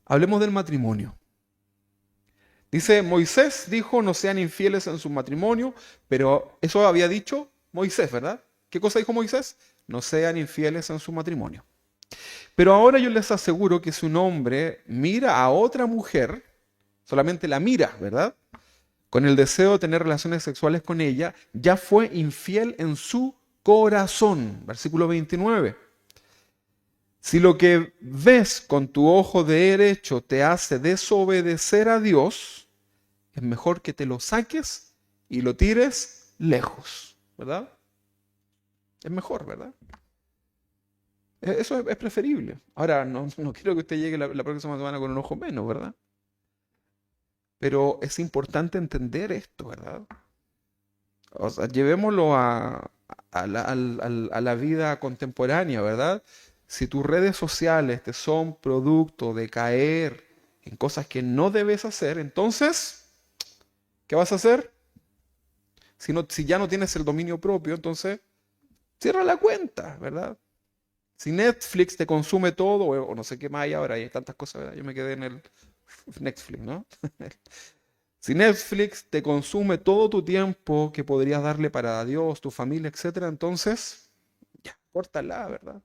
Hablemos del matrimonio. Dice, Moisés dijo, no sean infieles en su matrimonio, pero eso había dicho Moisés, ¿verdad? ¿Qué cosa dijo Moisés? No sean infieles en su matrimonio. Pero ahora yo les aseguro que si un hombre mira a otra mujer, solamente la mira, ¿verdad? Con el deseo de tener relaciones sexuales con ella, ya fue infiel en su corazón. Versículo 29. Si lo que ves con tu ojo derecho te hace desobedecer a Dios, es mejor que te lo saques y lo tires lejos, ¿verdad? Es mejor, ¿verdad? Eso es preferible. Ahora, no quiero que usted llegue la próxima semana con un ojo menos, ¿verdad? Pero es importante entender esto, ¿verdad? O sea, llevémoslo a la vida contemporánea, ¿verdad? Si tus redes sociales te son producto de caer en cosas que no debes hacer, entonces, ¿qué vas a hacer? Si ya no tienes el dominio propio, entonces, cierra la cuenta, ¿verdad? Si Netflix te consume todo, o no sé qué más hay ahora, hay tantas cosas, ¿verdad? Yo me quedé en el Netflix, ¿no? Si Netflix te consume todo tu tiempo que podrías darle para Dios, tu familia, etcétera, entonces, ya, córtala, ¿verdad?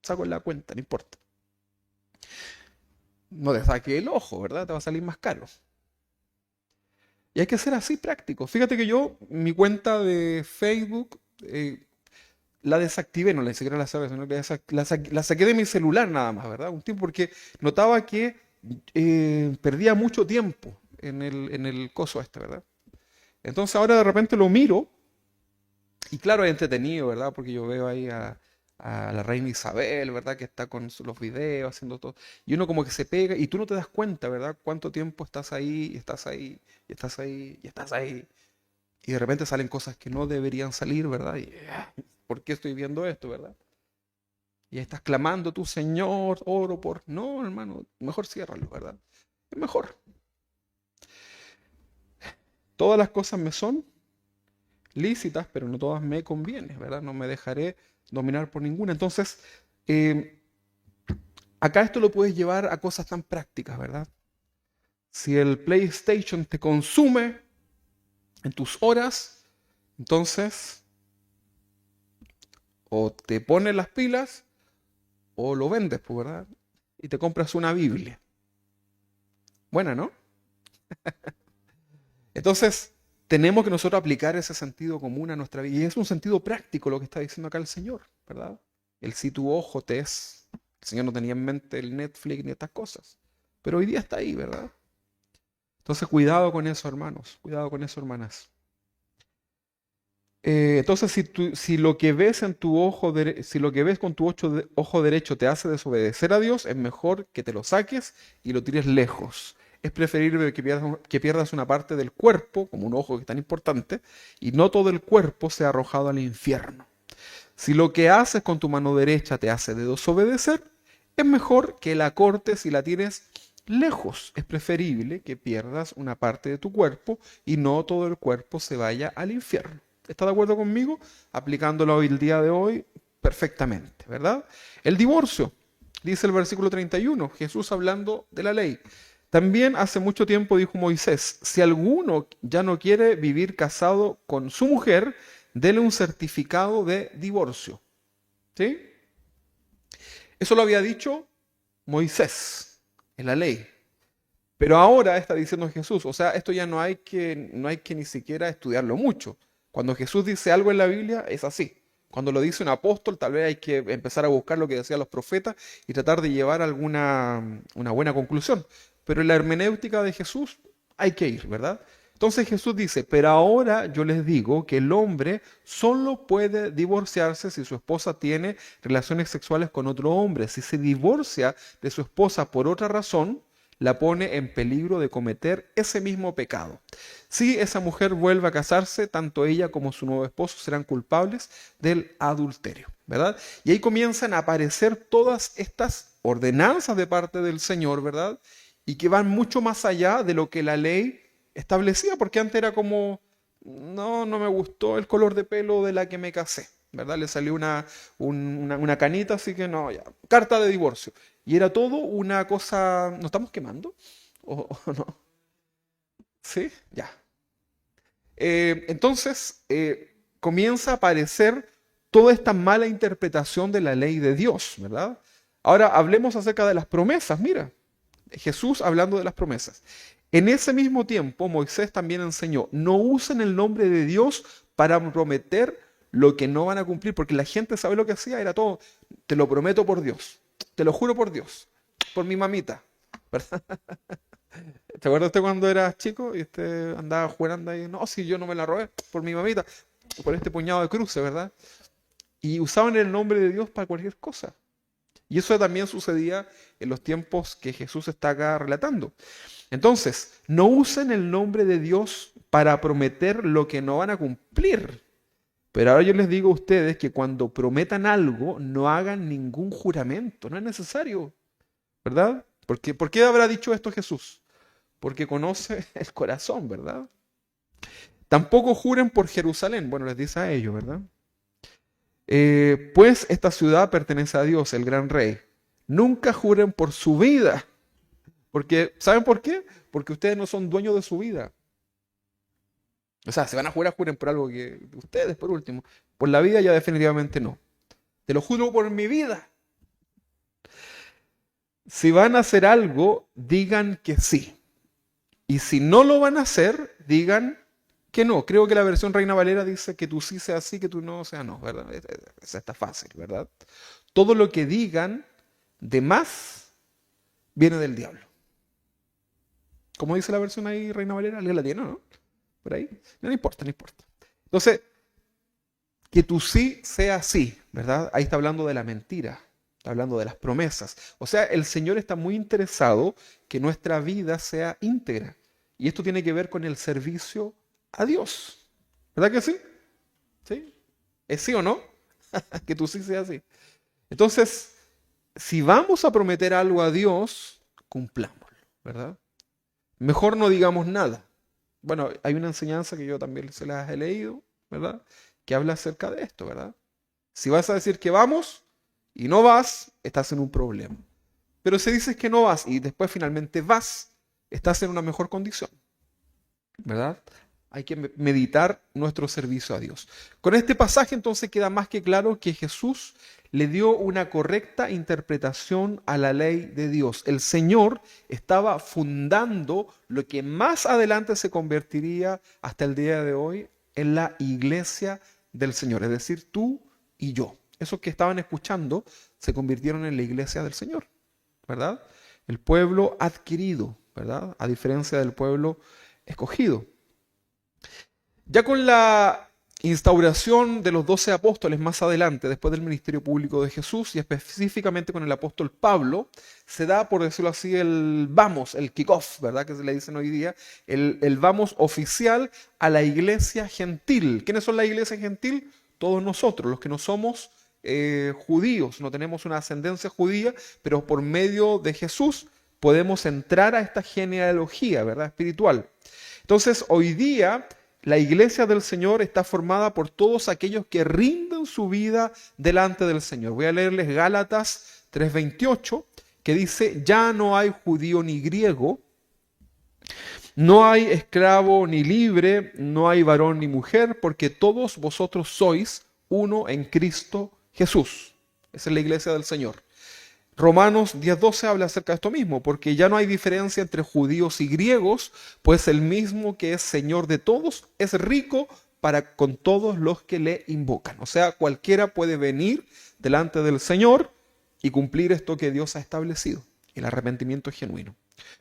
Saco la cuenta, no importa. No te saque el ojo, ¿verdad? Te va a salir más caro. Y hay que ser así práctico. Fíjate que yo, mi cuenta de Facebook, la desactivé, no la siquiera la sabes, sino que la saqué de mi celular nada más, ¿verdad? Un tiempo porque notaba que perdía mucho tiempo en el coso este, ¿verdad? Entonces ahora de repente lo miro y claro, es entretenido, ¿verdad? Porque yo veo ahí a a la reina Isabel, ¿verdad? Que está con los videos, haciendo todo. Y uno como que se pega y tú no te das cuenta, ¿verdad? Cuánto tiempo estás ahí, y estás ahí, y estás ahí, y estás ahí. Y de repente salen cosas que no deberían salir, ¿verdad? Y, ¿por qué estoy viendo esto, verdad? Y estás clamando tú, Señor, oro por... No, hermano, mejor ciérralo, ¿verdad? Es mejor. Todas las cosas me son lícitas, pero no todas me convienen, ¿verdad? No me dejaré dominar por ninguna. Entonces, eh, acá esto lo puedes llevar a cosas tan prácticas, ¿verdad? Si el PlayStation te consume en tus horas, entonces o te pones las pilas o lo vendes, pues, ¿verdad? Y te compras una Biblia. Buena, ¿no? Entonces, tenemos que nosotros aplicar ese sentido común a nuestra vida. Y es un sentido práctico lo que está diciendo acá el Señor, ¿verdad? El si tu ojo te es. El Señor no tenía en mente el Netflix ni estas cosas. Pero hoy día está ahí, ¿verdad? Entonces, cuidado con eso, hermanos. Cuidado con eso, hermanas. Entonces, si lo que ves en tu si lo que ves con tu ojo derecho te hace desobedecer a Dios, es mejor que te lo saques y lo tires lejos. Es preferible que pierdas una parte del cuerpo, como un ojo que es tan importante, y no todo el cuerpo sea arrojado al infierno. Si lo que haces con tu mano derecha te hace desobedecer, es mejor que la cortes y la tires lejos. Es preferible que pierdas una parte de tu cuerpo y no todo el cuerpo se vaya al infierno. ¿Está de acuerdo conmigo? Aplicándolo hoy el día de hoy perfectamente, ¿verdad? El divorcio, dice el versículo 31, Jesús hablando de la ley. También hace mucho tiempo dijo Moisés, si alguno ya no quiere vivir casado con su mujer, dele un certificado de divorcio. ¿Sí? Eso lo había dicho Moisés en la ley. Pero ahora está diciendo Jesús, o sea, esto ya no hay que ni siquiera estudiarlo mucho. Cuando Jesús dice algo en la Biblia, es así. Cuando lo dice un apóstol, tal vez hay que empezar a buscar lo que decían los profetas y tratar de llevar una buena conclusión. Pero en la hermenéutica de Jesús hay que ir, ¿verdad? Entonces Jesús dice, pero ahora yo les digo que el hombre solo puede divorciarse si su esposa tiene relaciones sexuales con otro hombre. Si se divorcia de su esposa por otra razón, la pone en peligro de cometer ese mismo pecado. Si esa mujer vuelve a casarse, tanto ella como su nuevo esposo serán culpables del adulterio, ¿verdad? Y ahí comienzan a aparecer todas estas ordenanzas de parte del Señor, ¿verdad? Y que van mucho más allá de lo que la ley establecía, porque antes era como, no, no me gustó el color de pelo de la que me casé, ¿verdad? Le salió una canita, así que no, ya, carta de divorcio. Y era todo una cosa, ¿nos estamos quemando? ¿O no? ¿Sí? Ya. Entonces, comienza a aparecer toda esta mala interpretación de la ley de Dios, ¿verdad? Ahora hablemos acerca de las promesas. Mira, Jesús hablando de las promesas. En ese mismo tiempo, Moisés también enseñó, no usen el nombre de Dios para prometer lo que no van a cumplir, porque la gente sabe lo que hacía, era todo, te lo prometo por Dios, te lo juro por Dios, por mi mamita, ¿verdad? ¿Te acuerdas usted cuando eras chico y usted andaba jurando ahí? No, si yo no me la robé, por mi mamita, por este puñado de cruces, ¿verdad? Y usaban el nombre de Dios para cualquier cosa. Y eso también sucedía en los tiempos que Jesús está acá relatando. Entonces, no usen el nombre de Dios para prometer lo que no van a cumplir. Pero ahora yo les digo a ustedes que cuando prometan algo, no hagan ningún juramento. No es necesario, ¿verdad? ¿Por qué habrá dicho esto Jesús? Porque conoce el corazón, ¿verdad? Tampoco juren por Jerusalén. Bueno, les dice a ellos, ¿verdad? Pues esta ciudad pertenece a Dios, el gran rey. Nunca juren por su vida. Porque, ¿saben por qué? Porque ustedes no son dueños de su vida. O sea, se van a jurar, juren por algo que ustedes, por último. Por la vida ya definitivamente no. Te lo juro por mi vida. Si van a hacer algo, digan que sí. Y si no lo van a hacer, digan que no. Creo que la versión Reina Valera dice que tú sí sea sí, que tú no sea no, ¿verdad? Esa está fácil, ¿verdad? Todo lo que digan de más viene del diablo. ¿Cómo dice la versión ahí, Reina Valera? ¿Alguien la tiene, no? Por ahí. No, no importa, no importa. Entonces, que tu sí sea sí, ¿verdad? Ahí está hablando de la mentira, está hablando de las promesas. O sea, el Señor está muy interesado que nuestra vida sea íntegra. Y esto tiene que ver con el servicio a Dios. ¿Verdad que sí? ¿Sí? ¿Es sí o no? Que tu sí sea sí. Entonces, si vamos a prometer algo a Dios, cumplámoslo, ¿verdad? Mejor no digamos nada. Bueno, hay una enseñanza que yo también se las he leído, ¿verdad? Que habla acerca de esto, ¿verdad? Si vas a decir que vamos y no vas, estás en un problema. Pero si dices que no vas y después finalmente vas, estás en una mejor condición, ¿verdad? Hay que meditar nuestro servicio a Dios. Con este pasaje entonces queda más que claro que Jesús le dio una correcta interpretación a la ley de Dios. El Señor estaba fundando lo que más adelante se convertiría hasta el día de hoy en la iglesia del Señor, es decir, tú y yo. Esos que estaban escuchando se convirtieron en la iglesia del Señor, ¿verdad? El pueblo adquirido, ¿verdad? A diferencia del pueblo escogido. Ya con la instauración de los 12 apóstoles más adelante, después del ministerio público de Jesús y específicamente con el apóstol Pablo, se da, por decirlo así, el vamos, el kick-off, ¿verdad? Que se le dicen hoy día, el vamos oficial a la iglesia gentil. ¿Quiénes son la iglesia gentil? Todos nosotros, los que no somos judíos, no tenemos una ascendencia judía, pero por medio de Jesús podemos entrar a esta genealogía, ¿verdad? Espiritual. Entonces, hoy día la iglesia del Señor está formada por todos aquellos que rinden su vida delante del Señor. Voy a leerles Gálatas 3:28, que dice, ya no hay judío ni griego, no hay esclavo ni libre, no hay varón ni mujer, porque todos vosotros sois uno en Cristo Jesús. Esa es la iglesia del Señor. Romanos 10:12 habla acerca de esto mismo, porque ya no hay diferencia entre judíos y griegos, pues el mismo que es Señor de todos es rico para con todos los que le invocan. O sea, cualquiera puede venir delante del Señor y cumplir esto que Dios ha establecido, el arrepentimiento genuino.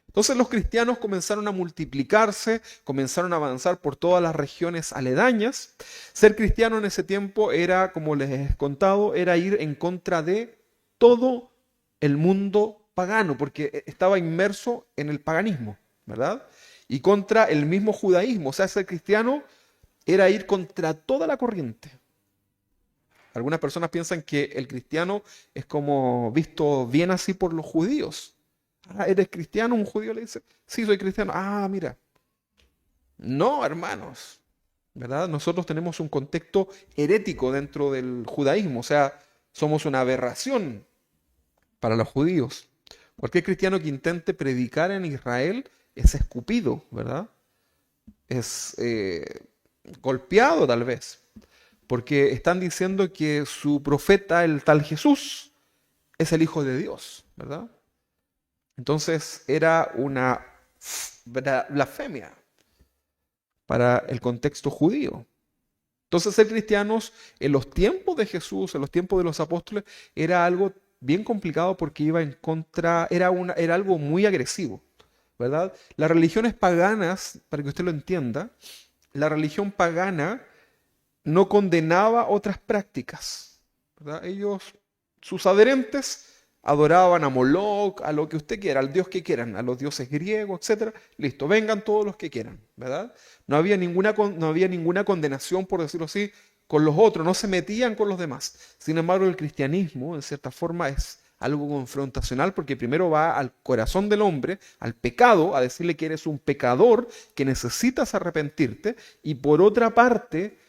Entonces los cristianos comenzaron a multiplicarse, comenzaron a avanzar por todas las regiones aledañas. Ser cristiano en ese tiempo era, como les he contado, era ir en contra de todo el mundo pagano, porque estaba inmerso en el paganismo, ¿verdad? Y contra el mismo judaísmo. O sea, ser cristiano era ir contra toda la corriente. Algunas personas piensan que el cristiano es como visto bien así por los judíos. Ah, ¿eres cristiano? Un judío le dice, sí, soy cristiano. Ah, mira. No, hermanos, ¿verdad? Nosotros tenemos un contexto herético dentro del judaísmo, o sea, somos una aberración para los judíos. Cualquier cristiano que intente predicar en Israel es escupido, ¿verdad? Es golpeado tal vez, porque están diciendo que su profeta, el tal Jesús, es el Hijo de Dios, ¿verdad? Entonces era una blasfemia para el contexto judío. Entonces ser cristianos en los tiempos de Jesús, en los tiempos de los apóstoles, era algo bien complicado porque iba en contra, era algo muy agresivo, ¿verdad? Las religiones paganas, para que usted lo entienda, la religión pagana no condenaba otras prácticas, ¿verdad? Sus adherentes, adoraban a Moloch, a lo que usted quiera, al dios que quieran, a los dioses griegos, etcétera. Listo, vengan todos los que quieran, ¿verdad? No había ninguna condenación, por decirlo así, con los otros, no se metían con los demás. Sin embargo, el cristianismo, en cierta forma, es algo confrontacional porque primero va al corazón del hombre, al pecado, a decirle que eres un pecador, que necesitas arrepentirte, y por otra parte,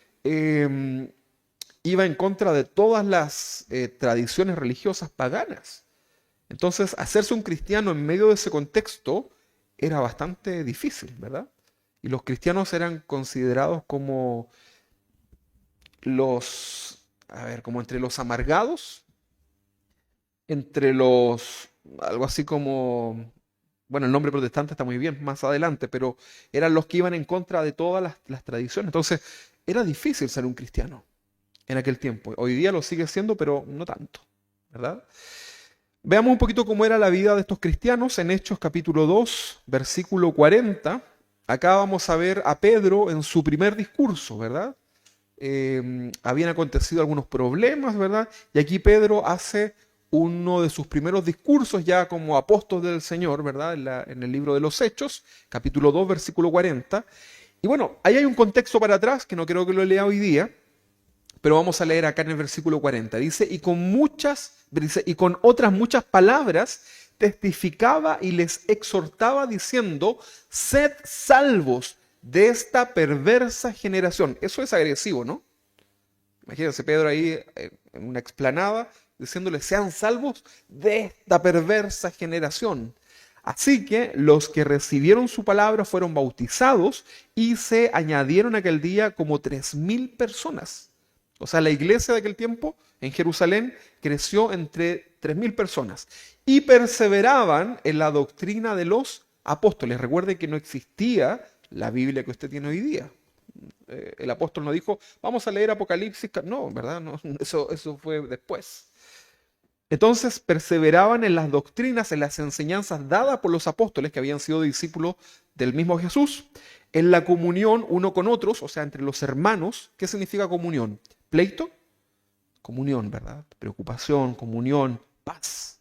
iba en contra de todas las tradiciones religiosas paganas. Entonces, hacerse un cristiano en medio de ese contexto era bastante difícil, ¿verdad? Y los cristianos eran considerados como como entre los amargados, algo así como, bueno, el nombre protestante está muy bien más adelante, pero eran los que iban en contra de todas las tradiciones. Entonces, era difícil ser un cristiano en aquel tiempo. Hoy día lo sigue siendo, pero no tanto, ¿verdad? Veamos un poquito cómo era la vida de estos cristianos en Hechos capítulo 2, versículo 40. Acá vamos a ver a Pedro en su primer discurso, ¿verdad? habían acontecido algunos problemas, ¿verdad? Y aquí Pedro hace uno de sus primeros discursos ya como apóstol del Señor, ¿verdad? En el libro de los Hechos, capítulo 2, versículo 40. Y bueno, ahí hay un contexto para atrás que no creo que lo lea hoy día, pero vamos a leer acá en el versículo 40. Dice, y con otras muchas palabras testificaba y les exhortaba diciendo, sed salvos de esta perversa generación. Eso es agresivo, ¿no? Imagínense Pedro ahí en una explanada diciéndole, sean salvos de esta perversa generación. Así que los que recibieron su palabra fueron bautizados y se añadieron aquel día como 3.000 personas. O sea, la iglesia de aquel tiempo en Jerusalén creció entre 3.000 personas y perseveraban en la doctrina de los apóstoles. Recuerde que no existía la Biblia que usted tiene hoy día. El apóstol no dijo, vamos a leer Apocalipsis. No, ¿verdad? No, eso fue después. Entonces perseveraban en las doctrinas, en las enseñanzas dadas por los apóstoles que habían sido discípulos del mismo Jesús, en la comunión uno con otros, o sea, entre los hermanos. ¿Qué significa comunión? ¿Pleito? Comunión, ¿verdad? Preocupación, comunión, paz.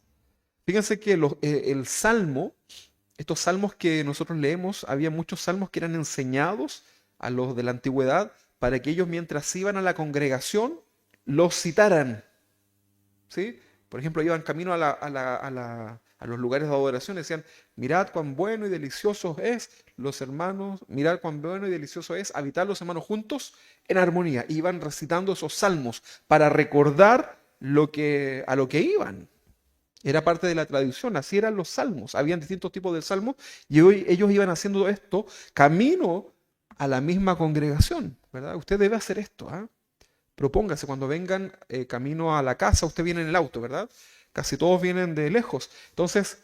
Fíjense que el salmo, estos salmos que nosotros leemos, había muchos salmos que eran enseñados a los de la antigüedad para que ellos mientras iban a la congregación los citaran, ¿sí? Por ejemplo, iban camino a los lugares de adoración y decían, mirad cuán bueno y delicioso es los hermanos, mirad cuán bueno y delicioso es habitar los hermanos juntos en armonía. Y iban recitando esos salmos para recordar a lo que iban. Era parte de la tradición, así eran los salmos. Habían distintos tipos de salmos y hoy ellos iban haciendo esto camino a la misma congregación, ¿verdad? Usted debe hacer esto, ¿ah? Propóngase cuando vengan camino a la casa, usted viene en el auto, ¿verdad? Casi todos vienen de lejos. Entonces,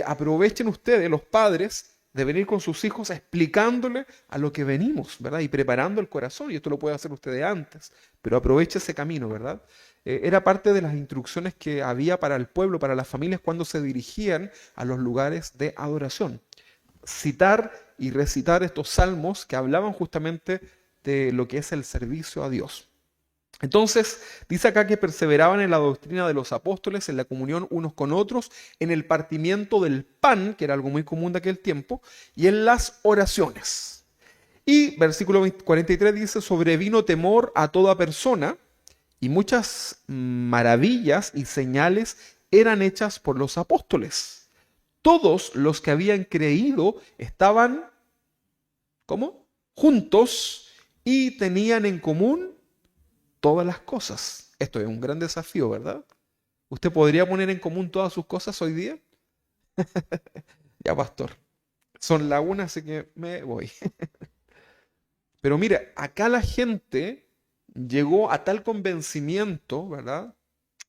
aprovechen ustedes, los padres, de venir con sus hijos explicándole a lo que venimos, ¿verdad? Y preparando el corazón, y esto lo puede hacer ustedes antes, pero aproveche ese camino, ¿verdad? Era parte de las instrucciones que había para el pueblo, para las familias, cuando se dirigían a los lugares de adoración. Citar y recitar estos salmos que hablaban justamente de lo que es el servicio a Dios. Entonces, dice acá que perseveraban en la doctrina de los apóstoles, en la comunión unos con otros, en el partimiento del pan, que era algo muy común de aquel tiempo, y en las oraciones. Y versículo 43 dice, sobrevino temor a toda persona, y muchas maravillas y señales eran hechas por los apóstoles. Todos los que habían creído estaban, ¿cómo? Juntos y tenían en común todas las cosas. Esto es un gran desafío, ¿verdad? ¿Usted podría poner en común todas sus cosas hoy día? Ya, pastor. Son la una, así que me voy. Pero mire, acá la gente llegó a tal convencimiento, ¿verdad?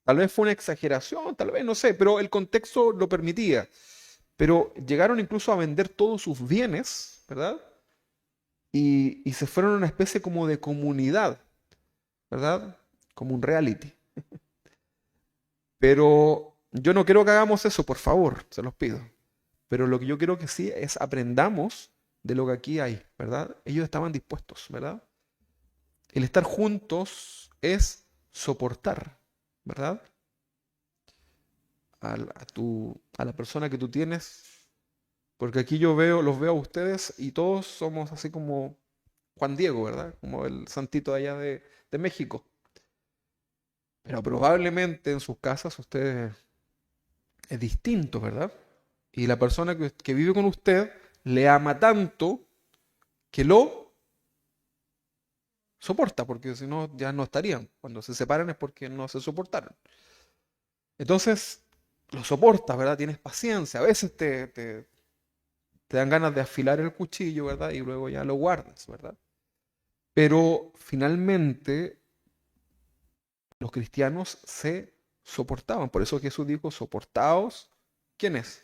Tal vez fue una exageración, tal vez no sé, pero el contexto lo permitía. Pero llegaron incluso a vender todos sus bienes, ¿verdad? Y se fueron a una especie como de comunidad, ¿verdad? Como un reality. Pero yo no quiero que hagamos eso, por favor, se los pido. Pero lo que yo quiero que sí es aprendamos de lo que aquí hay, ¿verdad? Ellos estaban dispuestos, ¿verdad? El estar juntos es soportar, ¿verdad? A la persona que tú tienes. Porque aquí los veo a ustedes y todos somos así como Juan Diego, ¿verdad? Como el santito de allá de México. Pero probablemente en sus casas usted es distinto, ¿verdad? Y la persona que vive con usted le ama tanto que lo soporta, porque si no ya no estarían. Cuando se separan es porque no se soportaron. Entonces, lo soportas, ¿verdad? Tienes paciencia. A veces te dan ganas de afilar el cuchillo, ¿verdad? Y luego ya lo guardas, ¿verdad? Pero finalmente los cristianos se soportaban. Por eso Jesús dijo, soportaos. ¿Quiénes?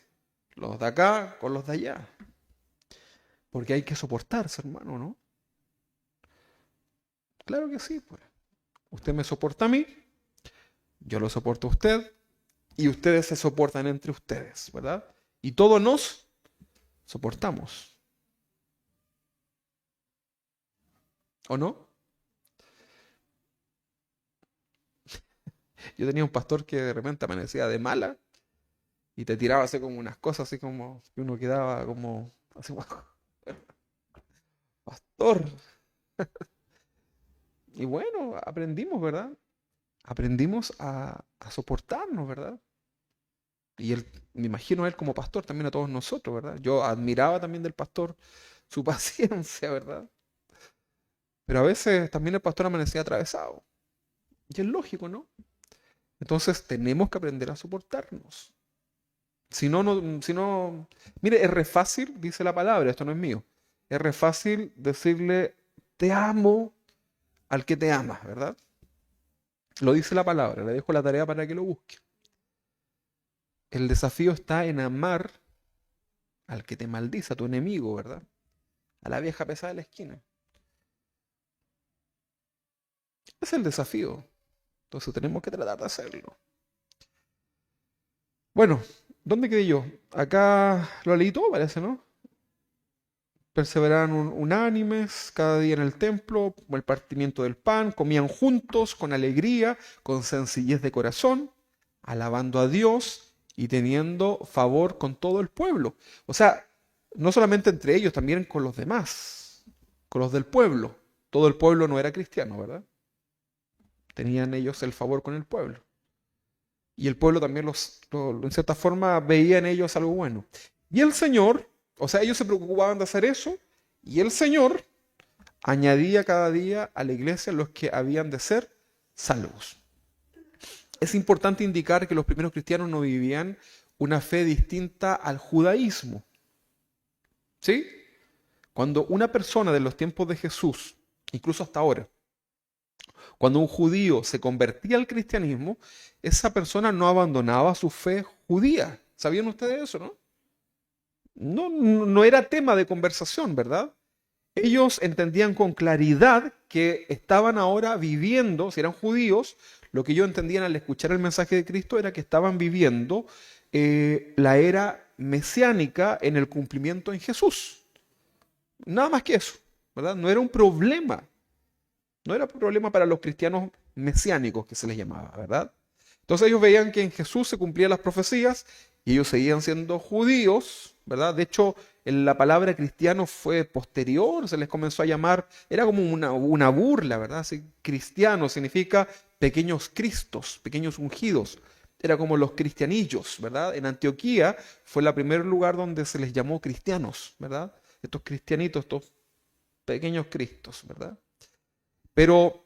Los de acá con los de allá. Porque hay que soportarse, hermano, ¿no? Claro que sí, pues. Usted me soporta a mí, yo lo soporto a usted, y ustedes se soportan entre ustedes, ¿verdad? Y todos nos soportamos. ¿O no? Yo tenía un pastor que de repente amanecía de mala y te tiraba así como unas cosas, así como que uno quedaba como, así como, pastor. Y bueno, aprendimos, ¿verdad? Aprendimos a soportarnos, ¿verdad? Y él, me imagino él como pastor también a todos nosotros, ¿verdad? Yo admiraba también del pastor su paciencia, ¿verdad? Pero a veces también el pastor amanecía atravesado. Y es lógico, ¿no? Entonces tenemos que aprender a soportarnos. Si no, si no, mire, es re fácil, dice la palabra, esto no es mío. Es re fácil decirle, te amo al que te ama, ¿verdad? Lo dice la palabra, le dejo la tarea para que lo busque. El desafío está en amar al que te maldice, a tu enemigo, ¿verdad? A la vieja pesada de la esquina. Ese es el desafío. Entonces tenemos que tratar de hacerlo. Bueno, ¿dónde quedé yo? Acá lo leí todo, parece, ¿no? Perseveraban unánimes cada día en el templo, como el partimiento del pan, comían juntos con alegría, con sencillez de corazón, alabando a Dios y teniendo favor con todo el pueblo. O sea, no solamente entre ellos, también con los demás, con los del pueblo. Todo el pueblo no era cristiano, ¿verdad? Tenían ellos el favor con el pueblo. Y el pueblo también en cierta forma veía en ellos algo bueno. Y el Señor, o sea, ellos se preocupaban de hacer eso, y el Señor añadía cada día a la iglesia los que habían de ser salvos. Es importante indicar que los primeros cristianos no vivían una fe distinta al judaísmo. ¿Sí? Cuando una persona de los tiempos de Jesús, incluso hasta ahora, cuando un judío se convertía al cristianismo, esa persona no abandonaba su fe judía. ¿Sabían ustedes eso, no? No era tema de conversación, ¿verdad? Ellos entendían con claridad que estaban ahora viviendo, si eran judíos, lo que ellos entendían al escuchar el mensaje de Cristo era que estaban viviendo la era mesiánica en el cumplimiento en Jesús. Nada más que eso, ¿verdad? No era un problema. No era un problema para los cristianos mesiánicos que se les llamaba, ¿verdad? Entonces ellos veían que en Jesús se cumplían las profecías y ellos seguían siendo judíos, ¿verdad? De hecho, la palabra cristiano fue posterior, se les comenzó a llamar, era como una burla, ¿verdad? Así, cristiano significa pequeños cristos, pequeños ungidos. Era como los cristianillos, ¿verdad? En Antioquía fue el primer lugar donde se les llamó cristianos, ¿verdad? Estos cristianitos, estos pequeños cristos, ¿verdad? Pero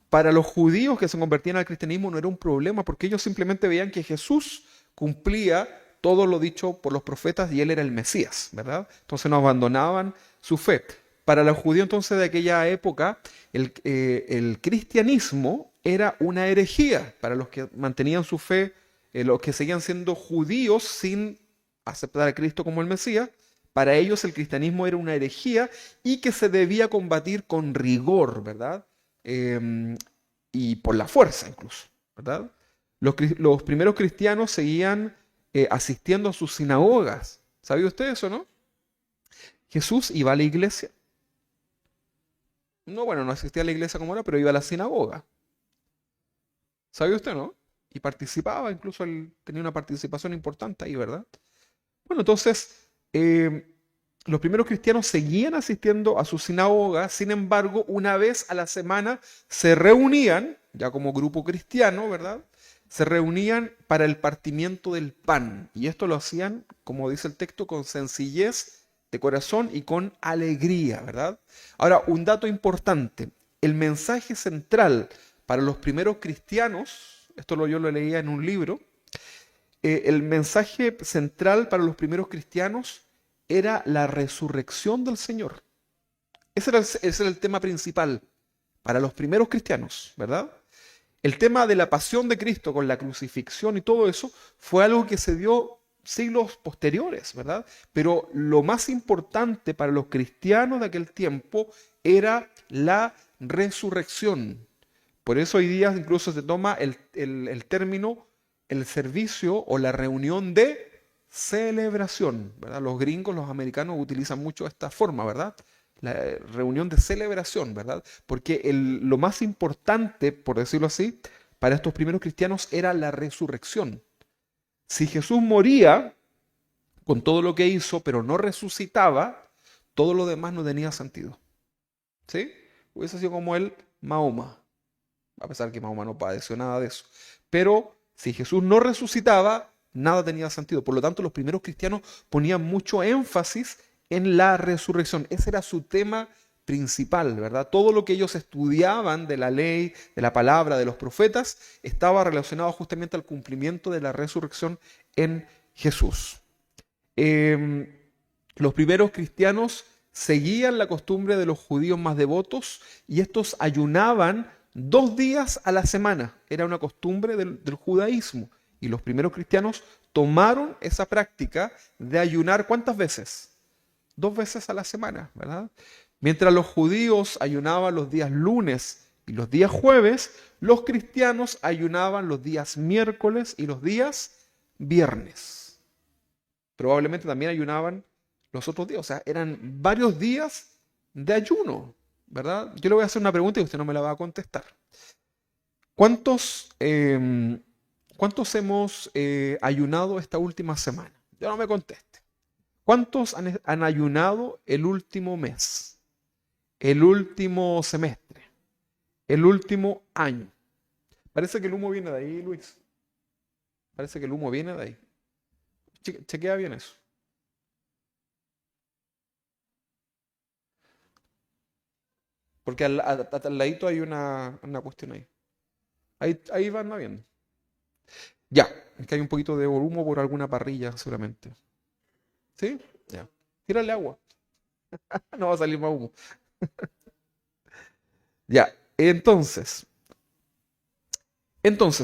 para los judíos que se convertían al cristianismo no era un problema porque ellos simplemente veían que Jesús cumplía todo lo dicho por los profetas y él era el Mesías, ¿verdad? Entonces no abandonaban su fe. Para los judíos entonces de aquella época, el cristianismo era una herejía para los que mantenían su fe, los que seguían siendo judíos sin aceptar a Cristo como el Mesías. Para ellos el cristianismo era una herejía y que se debía combatir con rigor, ¿verdad? Eh, y por la fuerza incluso, ¿verdad? Los primeros cristianos seguían asistiendo a sus sinagogas. ¿Sabía usted eso, no? Jesús iba a la iglesia. No, bueno, no asistía a la iglesia como era, pero iba a la sinagoga. ¿Sabía usted, no? Y participaba, incluso él tenía una participación importante ahí, ¿verdad? Bueno, entonces, los primeros cristianos seguían asistiendo a sus sinagogas, sin embargo, una vez a la semana se reunían, ya como grupo cristiano, ¿verdad? Se reunían para el partimiento del pan. Y esto lo hacían, como dice el texto, con sencillez de corazón y con alegría, ¿verdad? Ahora, un dato importante, el mensaje central para los primeros cristianos, yo lo leía en un libro, el mensaje central para los primeros cristianos era la resurrección del Señor. Ese era el tema principal para los primeros cristianos, ¿verdad? El tema de la pasión de Cristo con la crucifixión y todo eso fue algo que se dio siglos posteriores, ¿verdad? Pero lo más importante para los cristianos de aquel tiempo era la resurrección. Por eso hoy día incluso se toma el término el servicio o la reunión de celebración, ¿verdad? Los gringos, los americanos utilizan mucho esta forma, ¿verdad? La reunión de celebración, ¿verdad? Porque lo más importante, por decirlo así, para estos primeros cristianos era la resurrección. Si Jesús moría con todo lo que hizo, pero no resucitaba, todo lo demás no tenía sentido. ¿Sí? Hubiese sido como el Mahoma, a pesar que Mahoma no padeció nada de eso. Pero si Jesús no resucitaba, nada tenía sentido. Por lo tanto, los primeros cristianos ponían mucho énfasis en la resurrección. Ese era su tema principal, ¿verdad? Todo lo que ellos estudiaban de la ley, de la palabra, de los profetas, estaba relacionado justamente al cumplimiento de la resurrección en Jesús. Los primeros cristianos seguían la costumbre de los judíos más devotos y estos ayunaban 2 días a la semana. Era una costumbre del judaísmo. Y los primeros cristianos tomaron esa práctica de ayunar ¿cuántas veces? 2 veces a la semana, ¿verdad? Mientras los judíos ayunaban los días lunes y los días jueves, los cristianos ayunaban los días miércoles y los días viernes. Probablemente también ayunaban los otros días, o sea, eran varios días de ayuno, ¿verdad? Yo le voy a hacer una pregunta y usted no me la va a contestar. ¿Cuántos hemos ayunado esta última semana? Yo no me conteste. ¿Cuántos han ayunado el último mes? El último semestre? El último año? Parece que el humo viene de ahí, Luis. Parece que el humo viene de ahí. Chequea bien eso. Porque al ladito hay una cuestión ahí. Ahí van bien. Ya, es que hay un poquito de humo por alguna parrilla, seguramente. ¿Sí? Ya. Tírale agua. No va a salir más humo. Ya, entonces,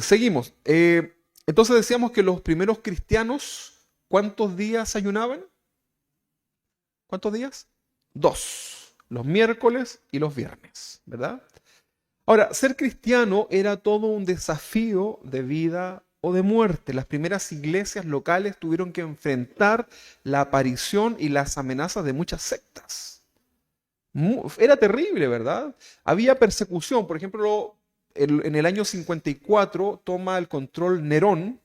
seguimos. Entonces decíamos que los primeros cristianos, ¿cuántos días ayunaban? ¿Cuántos días? 2. Los miércoles y los viernes, ¿verdad? Ahora, ser cristiano era todo un desafío de vida o de muerte. Las primeras iglesias locales tuvieron que enfrentar la aparición y las amenazas de muchas sectas. Era terrible, ¿verdad? Había persecución. Por ejemplo, en el año 54 toma el control Nerón.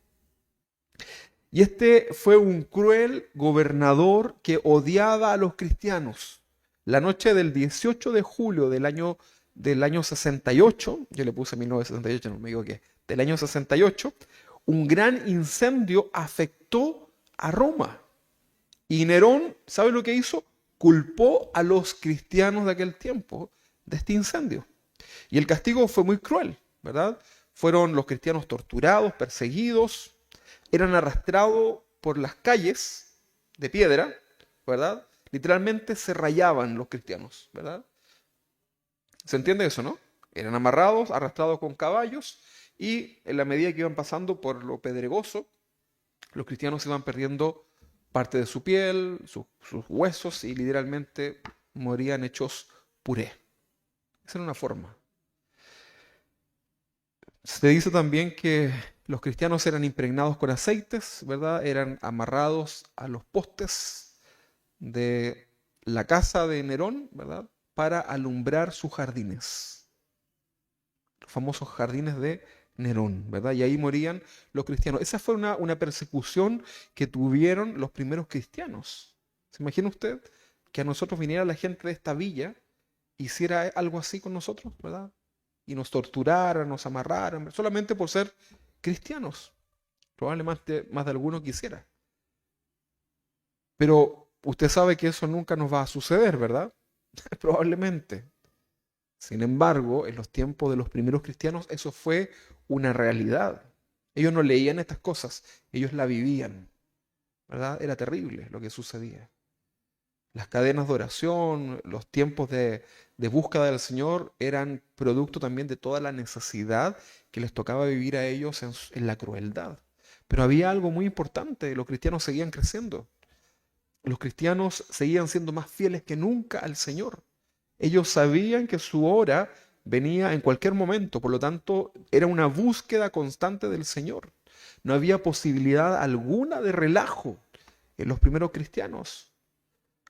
Y este fue un cruel gobernador que odiaba a los cristianos. La noche del 18 de julio del año 68, yo le puse 1968, no me equivoqué, del año 68, un gran incendio afectó a Roma. Y Nerón, ¿sabe lo que hizo? Culpó a los cristianos de aquel tiempo de este incendio. Y el castigo fue muy cruel, ¿verdad? Fueron los cristianos torturados, perseguidos, eran arrastrados por las calles de piedra, ¿verdad? Literalmente se rayaban los cristianos, ¿verdad? ¿Se entiende eso, no? Eran amarrados, arrastrados con caballos y en la medida que iban pasando por lo pedregoso, los cristianos iban perdiendo parte de su piel, sus huesos y literalmente morían hechos puré. Esa era una forma. Se dice también que los cristianos eran impregnados con aceites, ¿verdad? Eran amarrados a los postes de la casa de Nerón, ¿verdad? Para alumbrar sus jardines. Los famosos jardines de Nerón, ¿verdad? Y ahí morían los cristianos. Esa fue una persecución que tuvieron los primeros cristianos. ¿Se imagina usted que a nosotros viniera la gente de esta villa, hiciera algo así con nosotros, ¿verdad? Y nos torturaran, nos amarraran, solamente por ser cristianos? Probablemente más de alguno quisiera. Pero usted sabe que eso nunca nos va a suceder, ¿verdad? Probablemente. Sin embargo, en los tiempos de los primeros cristianos eso fue una realidad. Ellos no leían estas cosas, ellos la vivían, ¿verdad? Era terrible lo que sucedía. Las cadenas de oración, los tiempos de búsqueda del Señor eran producto también de toda la necesidad que les tocaba vivir a ellos en la crueldad. Pero había algo muy importante, los cristianos seguían creciendo. Los cristianos seguían siendo más fieles que nunca al Señor. Ellos sabían que su hora venía en cualquier momento, por lo tanto era una búsqueda constante del Señor. No había posibilidad alguna de relajo en los primeros cristianos.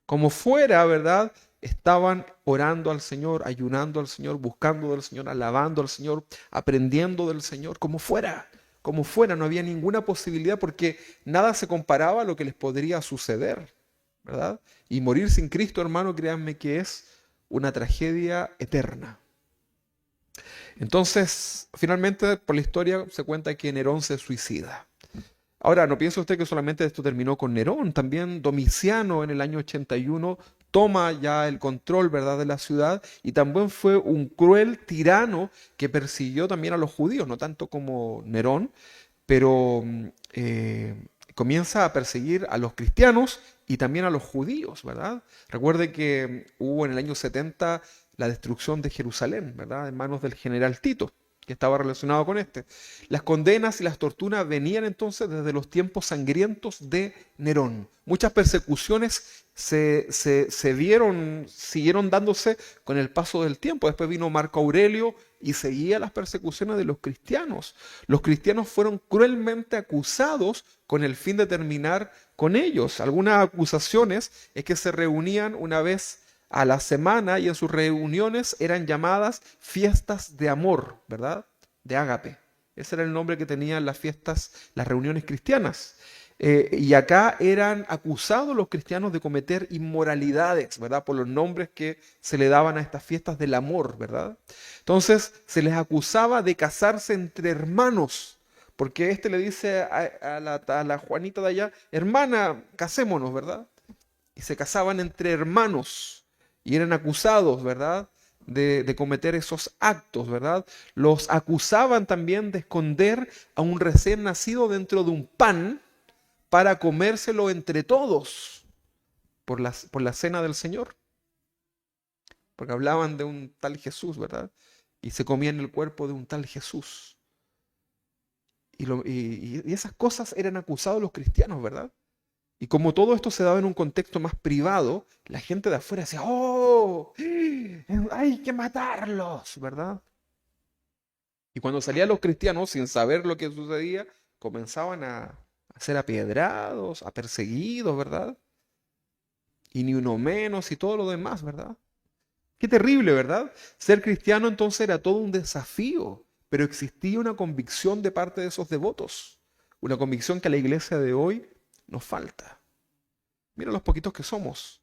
Como fuera, ¿verdad? estaban orando al Señor, ayunando al Señor, buscando del Señor, alabando al Señor, aprendiendo del Señor, como fuera, no había ninguna posibilidad porque nada se comparaba a lo que les podría suceder, ¿verdad? Y morir sin Cristo, hermano, créanme que es una tragedia eterna. Entonces, finalmente, por la historia se cuenta que Nerón se suicida. Ahora, no piense usted que solamente esto terminó con Nerón, también Domiciano en el año 81 toma ya el control, ¿verdad?, de la ciudad, y también fue un cruel tirano que persiguió también a los judíos, no tanto como Nerón, pero comienza a perseguir a los cristianos y también a los judíos, ¿verdad? Recuerde que hubo en el año 70 la destrucción de Jerusalén, ¿verdad?, en manos del general Tito, que estaba relacionado con este. Las condenas y las torturas venían entonces desde los tiempos sangrientos de Nerón. Muchas persecuciones siguieron dándose con el paso del tiempo. Después vino Marco Aurelio y seguía las persecuciones de los cristianos. Los cristianos fueron cruelmente acusados con el fin de terminar con ellos. Algunas acusaciones es que se reunían una vez a la semana y en sus reuniones eran llamadas fiestas de amor, ¿verdad? De ágape. Ese era el nombre que tenían las fiestas, las reuniones cristianas. Y acá eran acusados los cristianos de cometer inmoralidades, ¿verdad? Por los nombres que se le daban a estas fiestas del amor, ¿verdad? Entonces se les acusaba de casarse entre hermanos, porque este le dice a la Juanita de allá, hermana, casémonos, ¿verdad? Y se casaban entre hermanos. Y eran acusados, ¿verdad?, de cometer esos actos, ¿verdad? Los acusaban también de esconder a un recién nacido dentro de un pan para comérselo entre todos por la cena del Señor. Porque hablaban de un tal Jesús, ¿verdad? Y se comían el cuerpo de un tal Jesús. Y esas cosas eran acusados los cristianos, ¿verdad? Y como todo esto se daba en un contexto más privado, la gente de afuera decía, ¡oh! ¡Hay que matarlos! ¿Verdad? Y cuando salían los cristianos, sin saber lo que sucedía, comenzaban a ser apiedrados, a perseguidos, ¿verdad? Y ni uno menos y todo lo demás, ¿verdad? Qué terrible, ¿verdad? Ser cristiano entonces era todo un desafío, pero existía una convicción de parte de esos devotos, una convicción que a la iglesia de hoy nos falta. Mira los poquitos que somos.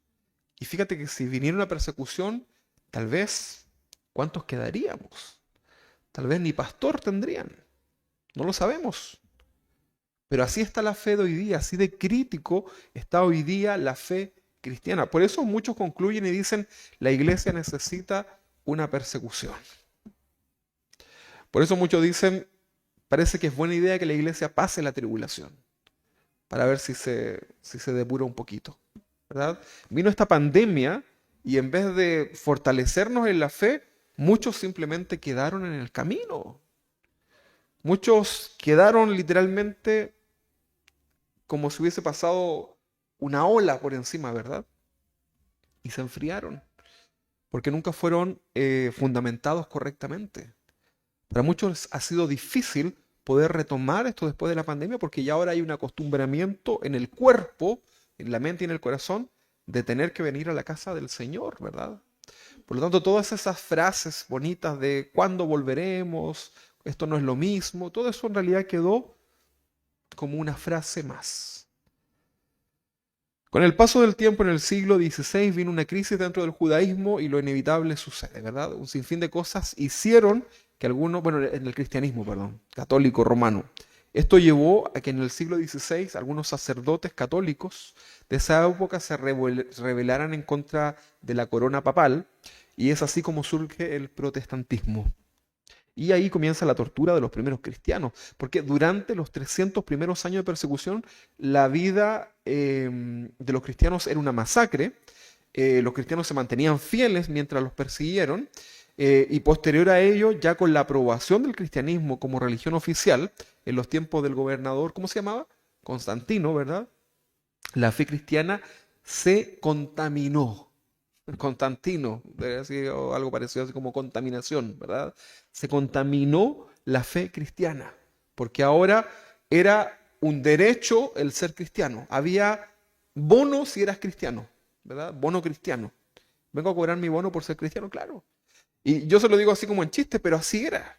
Y fíjate que si viniera una persecución, tal vez, ¿cuántos quedaríamos? Tal vez ni pastor tendrían. No lo sabemos. Pero así está la fe de hoy día, así de crítico está hoy día la fe cristiana. Por eso muchos concluyen y dicen, la iglesia necesita una persecución. Por eso muchos dicen, parece que es buena idea que la iglesia pase la tribulación, para ver si se depura un poquito, ¿verdad? Vino esta pandemia y en vez de fortalecernos en la fe, muchos simplemente quedaron en el camino. Muchos quedaron literalmente como si hubiese pasado una ola por encima, ¿verdad? Y se enfriaron, porque nunca fueron fundamentados correctamente. Para muchos ha sido difícil poder retomar esto después de la pandemia porque ya ahora hay un acostumbramiento en el cuerpo, en la mente y en el corazón de tener que venir a la casa del Señor, ¿verdad? Por lo tanto, todas esas frases bonitas de ¿cuándo volveremos? Esto no es lo mismo, todo eso en realidad quedó como una frase más. Con el paso del tiempo en el siglo XVI vino una crisis dentro del judaísmo y lo inevitable sucede, ¿verdad? Un sinfín de cosas hicieron que algunos, bueno, en el cristianismo, perdón, católico romano. Esto llevó a que en el siglo XVI algunos sacerdotes católicos de esa época se rebelaran en contra de la corona papal y es así como surge el protestantismo. Y ahí comienza la tortura de los primeros cristianos, porque durante los 300 primeros años de persecución, la vida de los cristianos era una masacre. Los cristianos se mantenían fieles mientras los persiguieron, y posterior a ello, ya con la aprobación del cristianismo como religión oficial, en los tiempos del gobernador, ¿cómo se llamaba? Constantino, ¿verdad? La fe cristiana se contaminó. Constantino, o algo parecido así como contaminación, ¿verdad? Se contaminó la fe cristiana, porque ahora era un derecho el ser cristiano. Había bono si eras cristiano, ¿verdad? Bono cristiano. Vengo a cobrar mi bono por ser cristiano, claro. Y yo se lo digo así como en chiste, pero así era.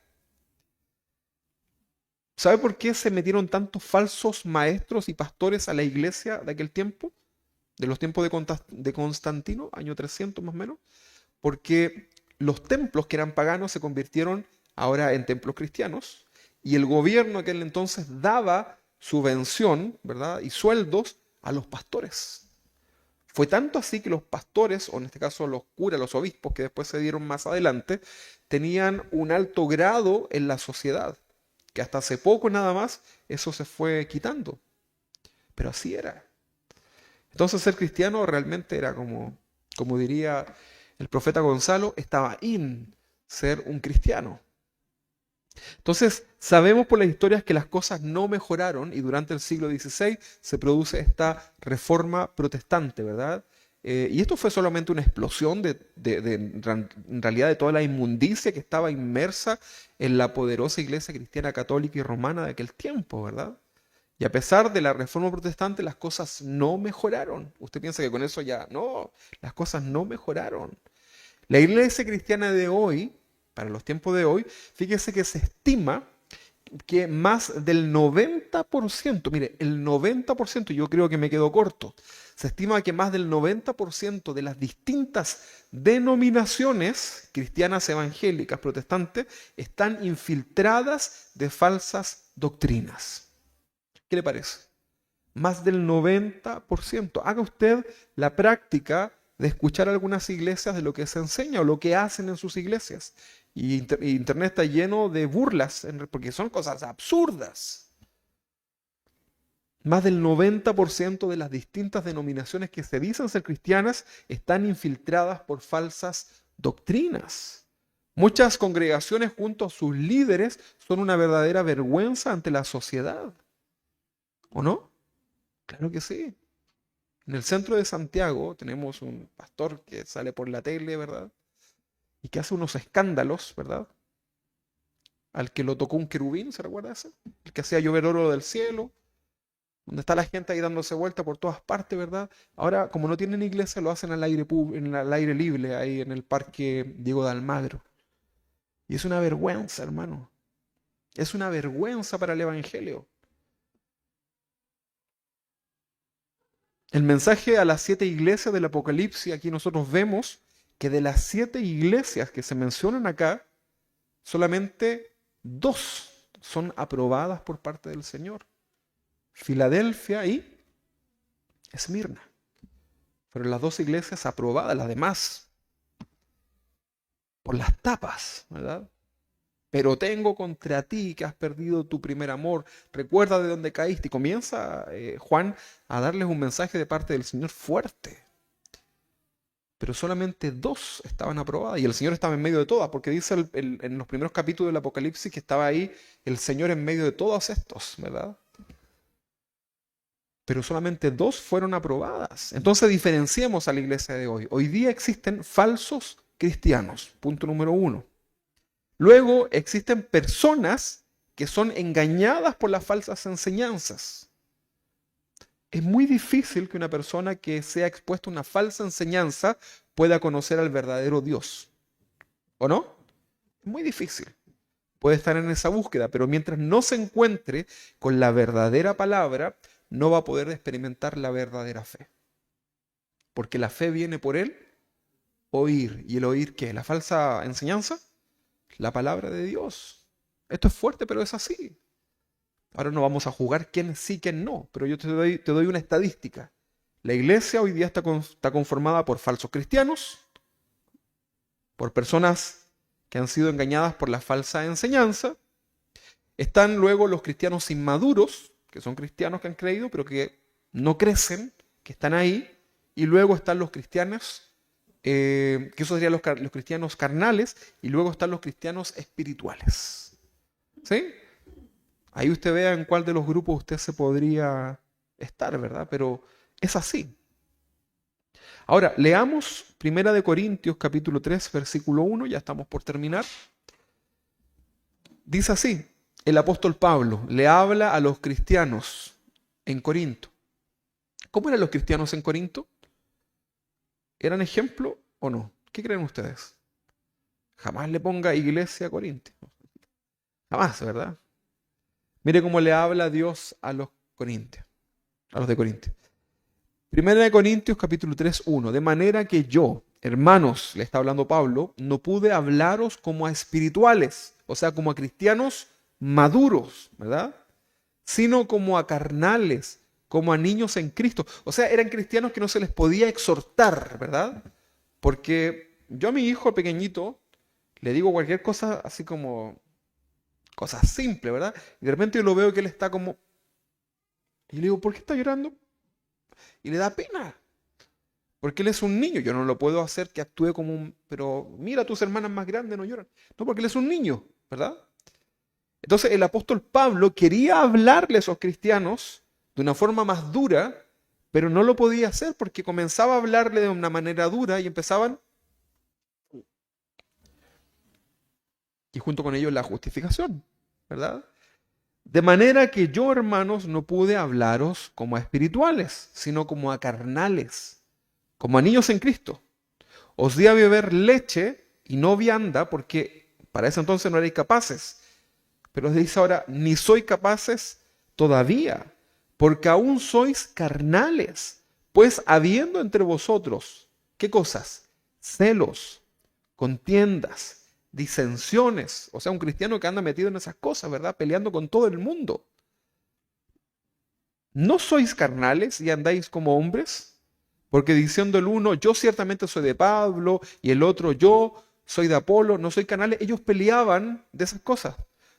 ¿Sabe por qué se metieron tantos falsos maestros y pastores a la iglesia de aquel tiempo? De los tiempos de Constantino, año 300 más o menos. Porque los templos que eran paganos se convirtieron ahora en templos cristianos y el gobierno aquel entonces daba subvención, ¿verdad? Y sueldos a los pastores. Fue tanto así que los pastores, o en este caso los curas, los obispos, que después se dieron más adelante, tenían un alto grado en la sociedad, que hasta hace poco nada más eso se fue quitando. Pero así era. Entonces ser cristiano realmente era como diría el profeta Gonzalo, estaba in ser un cristiano. Entonces sabemos por las historias que las cosas no mejoraron y durante el siglo XVI se produce esta reforma protestante, ¿verdad? Y esto fue solamente una explosión en realidad de toda la inmundicia que estaba inmersa en la poderosa iglesia cristiana católica y romana de aquel tiempo, ¿verdad? Y a pesar de la reforma protestante, las cosas no mejoraron. Usted piensa que con eso ya, no, las cosas no mejoraron. La iglesia cristiana de hoy, para los tiempos de hoy, fíjese que se estima que más del 90%, mire, el 90%, yo creo que me quedo corto, se estima que más del 90% de las distintas denominaciones cristianas evangélicas protestantes están infiltradas de falsas doctrinas. ¿Qué le parece? Más del 90%. Haga usted la práctica de escuchar algunas iglesias de lo que se enseña o lo que hacen en sus iglesias. Y Internet está lleno de burlas, porque son cosas absurdas. Más del 90% de las distintas denominaciones que se dicen ser cristianas están infiltradas por falsas doctrinas. Muchas congregaciones junto a sus líderes son una verdadera vergüenza ante la sociedad. ¿O no? Claro que sí. En el centro de Santiago tenemos un pastor que sale por la tele, ¿verdad? Y que hace unos escándalos, ¿verdad? Al que lo tocó un querubín, ¿se recuerda ese? El que hacía llover oro del cielo, donde está la gente ahí dándose vuelta por todas partes, ¿verdad? Ahora, como no tienen iglesia, lo hacen al aire libre, ahí en el parque Diego de Almagro. Y es una vergüenza, hermano. Es una vergüenza para el Evangelio. El mensaje a las 7 iglesias del Apocalipsis, aquí nosotros vemos que de las 7 iglesias que se mencionan acá, solamente 2 son aprobadas por parte del Señor. Filadelfia y Esmirna. Fueron las 2 iglesias aprobadas, las demás, por las tapas, ¿verdad? Pero tengo contra ti que has perdido tu primer amor. Recuerda de dónde caíste. Y comienza Juan a darles un mensaje de parte del Señor fuerte. Pero solamente 2 estaban aprobadas. Y el Señor estaba en medio de todas. Porque dice en los primeros capítulos del Apocalipsis que estaba ahí el Señor en medio de todos estos, ¿verdad? Pero solamente 2 fueron aprobadas. Entonces diferenciemos a la iglesia de hoy. Hoy día existen falsos cristianos. Punto número 1. Luego existen personas que son engañadas por las falsas enseñanzas. Es muy difícil que una persona que sea expuesta a una falsa enseñanza pueda conocer al verdadero Dios. ¿O no? Es muy difícil. Puede estar en esa búsqueda, pero mientras no se encuentre con la verdadera palabra, no va a poder experimentar la verdadera fe. Porque la fe viene por el oír. ¿Y el oír qué? ¿La falsa enseñanza? La palabra de Dios. Esto es fuerte, pero es así. Ahora no vamos a jugar quién sí, quién no, pero yo te doy una estadística. La iglesia hoy día está conformada por falsos cristianos, por personas que han sido engañadas por la falsa enseñanza. Están luego los cristianos inmaduros, que son cristianos que han creído, pero que no crecen, que están ahí. Y luego están los cristianos que eso serían los cristianos carnales, y luego están los cristianos espirituales. ¿Sí? Ahí usted vea en cuál de los grupos usted se podría estar, ¿verdad? Pero es así. Ahora, leamos 1 Corintios capítulo 3, versículo 1, ya estamos por terminar. Dice así, el apóstol Pablo le habla a los cristianos en Corinto. ¿Cómo eran los cristianos en Corinto? Eran ejemplo o no? ¿Qué creen ustedes? Jamás le ponga iglesia a Corintios. Jamás, ¿verdad? Mire cómo le habla Dios a los corintios, a los de Corintios. Primera de Corintios capítulo 3, 1. De manera que yo, hermanos, le está hablando Pablo, no pude hablaros como a espirituales, o sea, como a cristianos maduros, ¿verdad? Sino como a carnales, como a niños en Cristo. O sea, eran cristianos que no se les podía exhortar, ¿verdad? Porque yo a mi hijo pequeñito le digo cualquier cosa así como cosas simples, ¿verdad? Y de repente yo lo veo que él está como... Y le digo, ¿por qué está llorando? Y le da pena. Porque él es un niño. Yo no lo puedo hacer que actúe como un... Pero mira, tus hermanas más grandes no lloran. No, porque él es un niño, ¿verdad? Entonces el apóstol Pablo quería hablarle a esos cristianos de una forma más dura, pero no lo podía hacer porque comenzaba a hablarle de una manera dura y empezaban... Y junto con ellos la justificación, ¿verdad? De manera que yo, hermanos, no pude hablaros como a espirituales, sino como a carnales, como a niños en Cristo. Os di a beber leche y no vianda, porque para ese entonces no erais capaces. Pero os dice ahora, ni sois capaces todavía, porque aún sois carnales. Pues habiendo entre vosotros, ¿qué cosas? Celos, contiendas, disensiones. O sea, un cristiano que anda metido en esas cosas, ¿verdad? Peleando con todo el mundo. ¿No sois carnales y andáis como hombres? Porque diciendo el uno, yo ciertamente soy de Pablo, y el otro, yo soy de Apolo, no soy carnales. Ellos peleaban de esas cosas.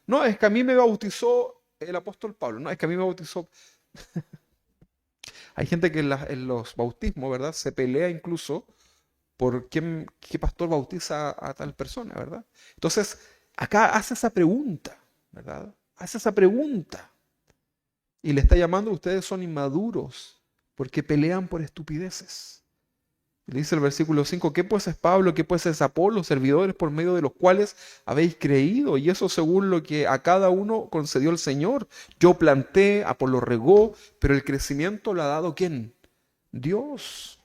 No, es que a mí me bautizó el apóstol Pablo. No, es que a mí me bautizó. Hay gente que en los bautismos, ¿verdad? Se pelea incluso por qué pastor bautiza a tal persona, ¿verdad? Entonces, acá hace esa pregunta, ¿verdad? Hace esa pregunta. Y le está llamando, ustedes son inmaduros, porque pelean por estupideces. Le dice el versículo 5, ¿qué pues es Pablo? ¿Qué pues es Apolo? Servidores por medio de los cuales habéis creído, y eso según lo que a cada uno concedió el Señor. Yo planté, Apolo regó, pero el crecimiento lo ha dado ¿quién? Dios.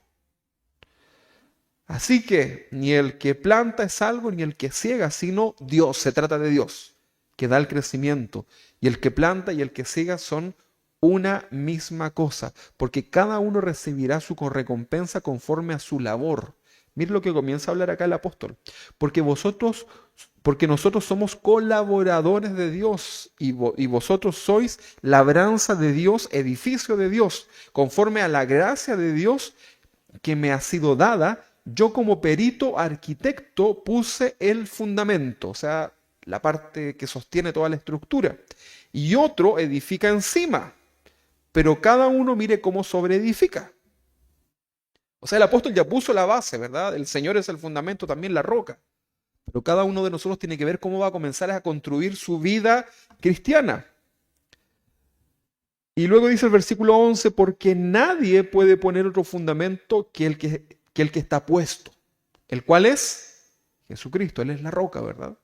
Así que ni el que planta es algo, ni el que ciega, sino Dios. Se trata de Dios, que da el crecimiento. Y el que planta y el que ciega son una misma cosa, porque cada uno recibirá su recompensa conforme a su labor. Mire lo que comienza a hablar acá el apóstol. Porque nosotros somos colaboradores de Dios y vosotros sois labranza de Dios, edificio de Dios, conforme a la gracia de Dios que me ha sido dada. Yo como perito arquitecto puse el fundamento, o sea, la parte que sostiene toda la estructura, y otro edifica encima, pero cada uno mire cómo sobreedifica. O sea, el apóstol ya puso la base, ¿verdad? El Señor es el fundamento, también la roca. Pero cada uno de nosotros tiene que ver cómo va a comenzar a construir su vida cristiana. Y luego dice el versículo 11, porque nadie puede poner otro fundamento que el que está puesto, el cual es Jesucristo, Él es la roca, ¿verdad?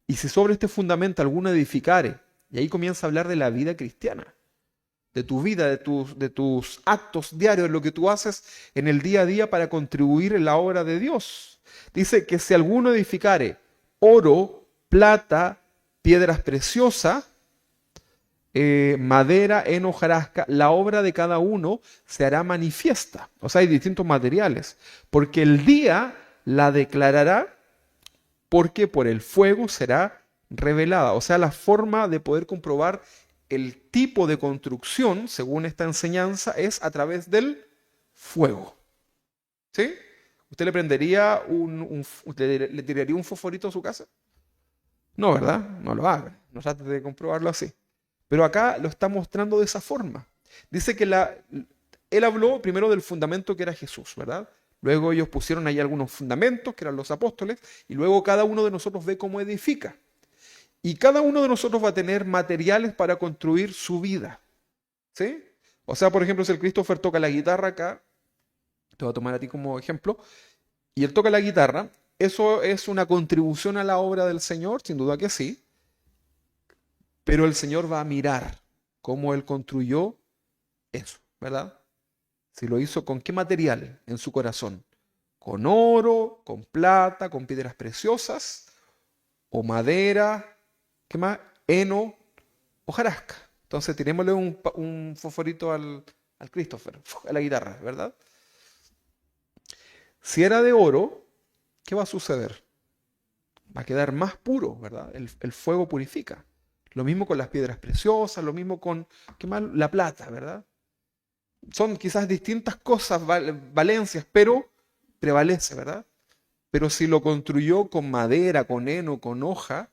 Y si sobre este fundamento alguno edificare, y ahí comienza a hablar de la vida cristiana, de tu vida, de tus actos diarios, lo que tú haces en el día a día para contribuir en la obra de Dios. Dice que si alguno edificare oro, plata, piedras preciosas, madera, heno, hojarasca, la obra de cada uno se hará manifiesta. O sea, hay distintos materiales. Porque el día la declarará, porque por el fuego será revelada. O sea, la forma de poder comprobar el tipo de construcción, según esta enseñanza, es a través del fuego. ¿Sí? ¿Usted le prendería usted le tiraría un fosforito a su casa? No, ¿verdad? No lo haga. No trate de comprobarlo así. Pero acá lo está mostrando de esa forma. Dice que él habló primero del fundamento que era Jesús, ¿verdad? Luego ellos pusieron ahí algunos fundamentos, que eran los apóstoles, y luego cada uno de nosotros ve cómo edifica. Y cada uno de nosotros va a tener materiales para construir su vida. ¿Sí? O sea, por ejemplo, si el Christopher toca la guitarra acá, te voy a tomar a ti como ejemplo, y él toca la guitarra, eso es una contribución a la obra del Señor, sin duda que sí, pero el Señor va a mirar cómo él construyó eso, ¿verdad? Si lo hizo con qué material en su corazón, con oro, con plata, con piedras preciosas, o madera, ¿qué más? Heno, hojarasca. Entonces tirémosle un fosforito al Christopher, a la guitarra, ¿verdad? Si era de oro, ¿qué va a suceder? Va a quedar más puro, ¿verdad? El fuego purifica. Lo mismo con las piedras preciosas, lo mismo con, ¿qué más? La plata, ¿verdad? Son quizás distintas cosas, valencias, pero prevalece, ¿verdad? Pero si lo construyó con madera, con heno, con hoja,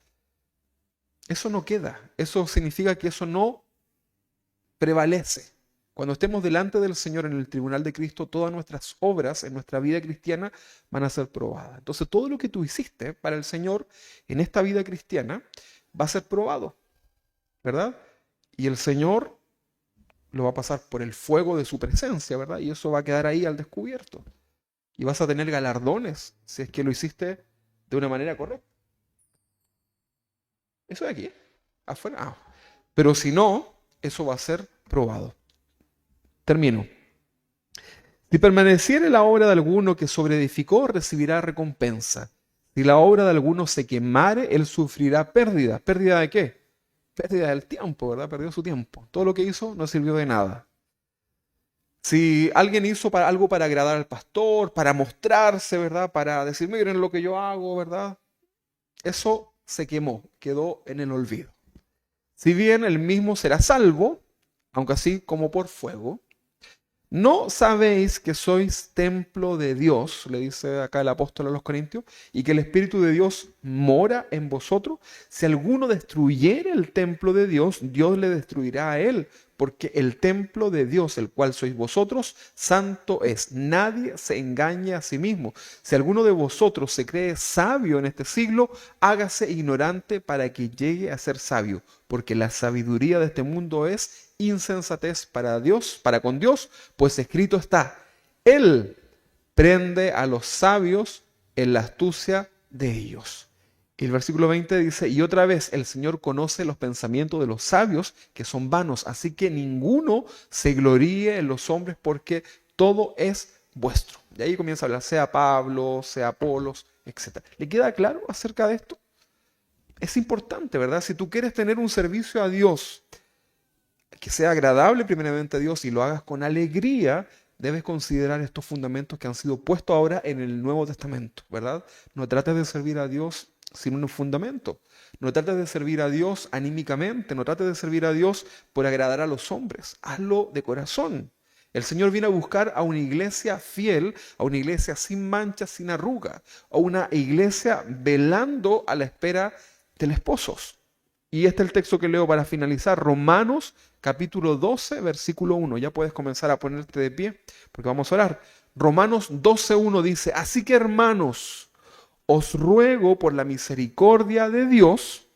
eso no queda. Eso significa que eso no prevalece. Cuando estemos delante del Señor en el tribunal de Cristo, todas nuestras obras en nuestra vida cristiana van a ser probadas. Entonces, todo lo que tú hiciste para el Señor en esta vida cristiana va a ser probado, ¿verdad? Y el Señor lo va a pasar por el fuego de su presencia, ¿verdad? Y eso va a quedar ahí al descubierto. Y vas a tener galardones si es que lo hiciste de una manera correcta. Eso de aquí, afuera. Pero si no, eso va a ser probado. Termino. Si permaneciere la obra de alguno que sobreedificó, recibirá recompensa. Si la obra de alguno se quemare, él sufrirá pérdida. ¿Pérdida de qué? Pérdida del tiempo, ¿verdad? Perdió su tiempo. Todo lo que hizo no sirvió de nada. Si alguien hizo algo para agradar al pastor, para mostrarse, ¿verdad? Para decir, miren lo que yo hago, ¿verdad? Eso se quemó, quedó en el olvido. Si bien el mismo será salvo, aunque así como por fuego, ¿no sabéis que sois templo de Dios? Le dice acá el apóstol a los Corintios, y que el Espíritu de Dios mora en vosotros. Si alguno destruyere el templo de Dios, Dios le destruirá a él, porque el templo de Dios, el cual sois vosotros, santo es. Nadie se engaña a sí mismo. Si alguno de vosotros se cree sabio en este siglo, hágase ignorante para que llegue a ser sabio, porque la sabiduría de este mundo es insensatez para Dios, para con Dios, pues escrito está, Él prende a los sabios en la astucia de ellos. Y el versículo 20 dice, y otra vez el Señor conoce los pensamientos de los sabios, que son vanos, así que ninguno se gloríe en los hombres, porque todo es vuestro. Y ahí comienza a hablar, sea Pablo, sea Apolos, etc. ¿Le queda claro acerca de esto? Es importante, ¿verdad? Si tú quieres tener un servicio a Dios que sea agradable primeramente a Dios y lo hagas con alegría, debes considerar estos fundamentos que han sido puestos ahora en el Nuevo Testamento, ¿verdad? No trates de servir a Dios sin un fundamento. No trates de servir a Dios anímicamente, no trates de servir a Dios por agradar a los hombres. Hazlo de corazón. El Señor viene a buscar a una iglesia fiel, a una iglesia sin mancha, sin arruga, a una iglesia velando a la espera del esposo. Y este es el texto que leo para finalizar, Romanos capítulo 12, versículo 1. Ya puedes comenzar a ponerte de pie, porque vamos a orar. Romanos 12:1 dice, así que hermanos, os ruego por la misericordia de Dios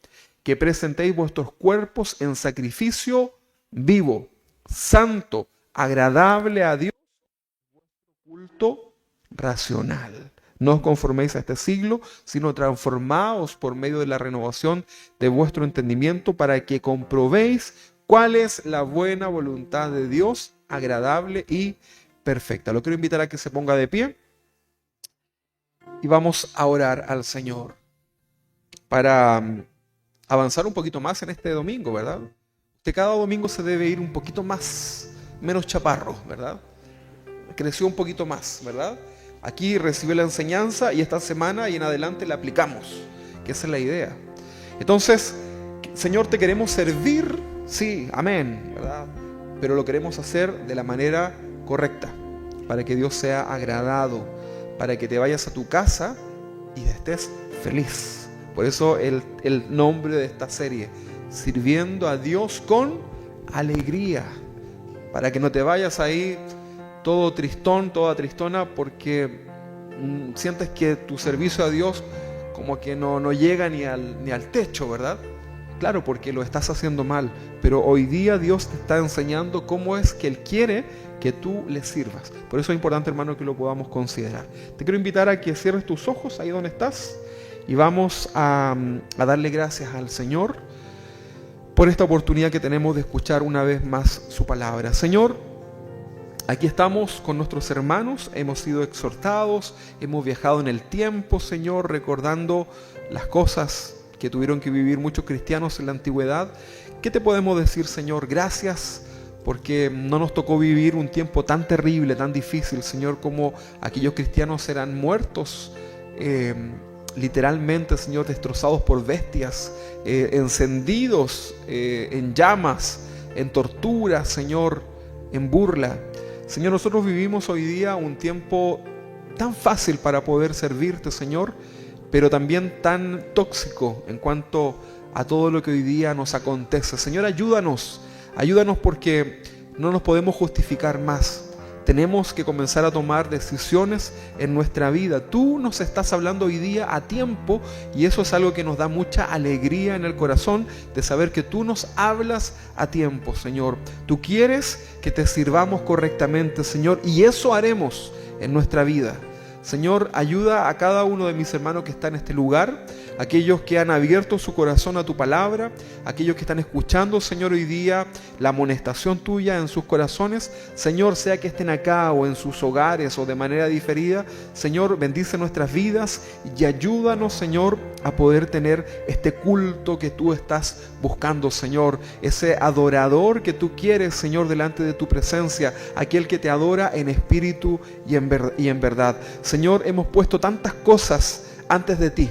que presentéis vuestros cuerpos en sacrificio vivo, santo, agradable a Dios, culto racional. No os conforméis a este siglo, sino transformaos por medio de la renovación de vuestro entendimiento para que comprobéis cuál es la buena voluntad de Dios, agradable y perfecta. Lo quiero invitar a que se ponga de pie y vamos a orar al Señor para avanzar un poquito más en este domingo, ¿verdad? Que cada domingo se debe ir un poquito más, menos chaparro, ¿verdad? Creció un poquito más, ¿verdad? Aquí recibió la enseñanza y esta semana y en adelante la aplicamos, que esa es la idea. Entonces, Señor, te queremos servir, sí, amén, ¿verdad? Pero lo queremos hacer de la manera correcta, para que Dios sea agradado, para que te vayas a tu casa y estés feliz. Por eso el nombre de esta serie, sirviendo a Dios con alegría, para que no te vayas ahí todo tristón, toda tristona, porque sientes que tu servicio a Dios como que no llega ni al techo, ¿verdad? Claro, porque lo estás haciendo mal, pero hoy día Dios te está enseñando cómo es que Él quiere que tú le sirvas. Por eso es importante, hermano, que lo podamos considerar. Te quiero invitar a que cierres tus ojos ahí donde estás y vamos a darle gracias al Señor por esta oportunidad que tenemos de escuchar una vez más su palabra. Señor, Aquí estamos con nuestros hermanos, hemos sido exhortados, hemos viajado en el tiempo, Señor, recordando las cosas que tuvieron que vivir muchos cristianos en la antigüedad. ¿Qué te podemos decir, Señor? Gracias porque no nos tocó vivir un tiempo tan terrible, tan difícil, Señor, como aquellos cristianos eran muertos, literalmente, Señor, destrozados por bestias, encendidos en llamas, en tortura, Señor, en burla. Señor, nosotros vivimos hoy día un tiempo tan fácil para poder servirte, Señor, pero también tan tóxico en cuanto a todo lo que hoy día nos acontece. Señor, ayúdanos porque no nos podemos justificar más. Tenemos que comenzar a tomar decisiones en nuestra vida. Tú nos estás hablando hoy día a tiempo y eso es algo que nos da mucha alegría en el corazón de saber que tú nos hablas a tiempo, Señor. Tú quieres que te sirvamos correctamente, Señor, y eso haremos en nuestra vida. Señor, ayuda a cada uno de mis hermanos que está en este lugar, aquellos que han abierto su corazón a tu palabra, aquellos que están escuchando, Señor, hoy día la amonestación tuya en sus corazones. Señor, sea que estén acá o en sus hogares o de manera diferida, Señor, bendice nuestras vidas y ayúdanos, Señor, a poder tener este culto que tú estás buscando, Señor, ese adorador que tú quieres, Señor, delante de tu presencia, aquel que te adora en espíritu y en verdad. Señor, hemos puesto tantas cosas antes de ti,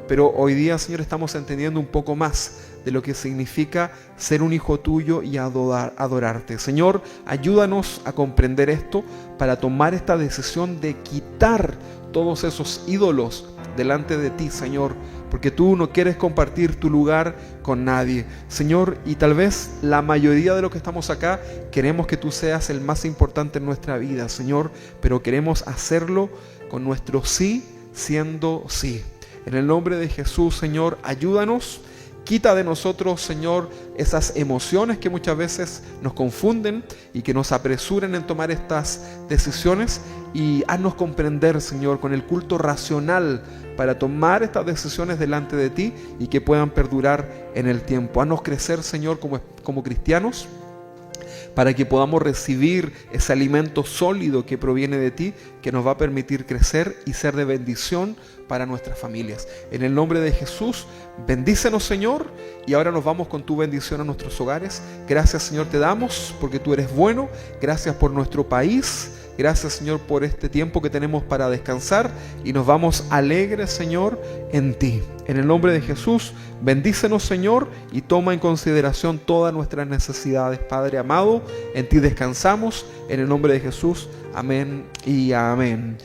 pero hoy día, Señor, estamos entendiendo un poco más de lo que significa ser un hijo tuyo y adorarte. Señor, ayúdanos a comprender esto para tomar esta decisión de quitar todos esos ídolos delante de ti, Señor, porque tú no quieres compartir tu lugar con nadie, Señor, y tal vez la mayoría de los que estamos acá queremos que tú seas el más importante en nuestra vida, Señor, pero queremos hacerlo con nuestro sí siendo sí. En el nombre de Jesús, Señor, ayúdanos. Quita de nosotros, Señor, esas emociones que muchas veces nos confunden y que nos apresuren en tomar estas decisiones, y haznos comprender, Señor, con el culto racional para tomar estas decisiones delante de ti y que puedan perdurar en el tiempo. Haznos crecer, Señor, como cristianos, para que podamos recibir ese alimento sólido que proviene de ti, que nos va a permitir crecer y ser de bendición para nuestras familias. En el nombre de Jesús, bendícenos, Señor, y ahora nos vamos con tu bendición a nuestros hogares. Gracias, Señor, te damos porque tú eres bueno. Gracias por nuestro país. Gracias, Señor, por este tiempo que tenemos para descansar, y nos vamos alegres, Señor, en ti. En el nombre de Jesús, bendícenos, Señor, y toma en consideración todas nuestras necesidades, Padre amado. En ti descansamos, en el nombre de Jesús. Amén y amén.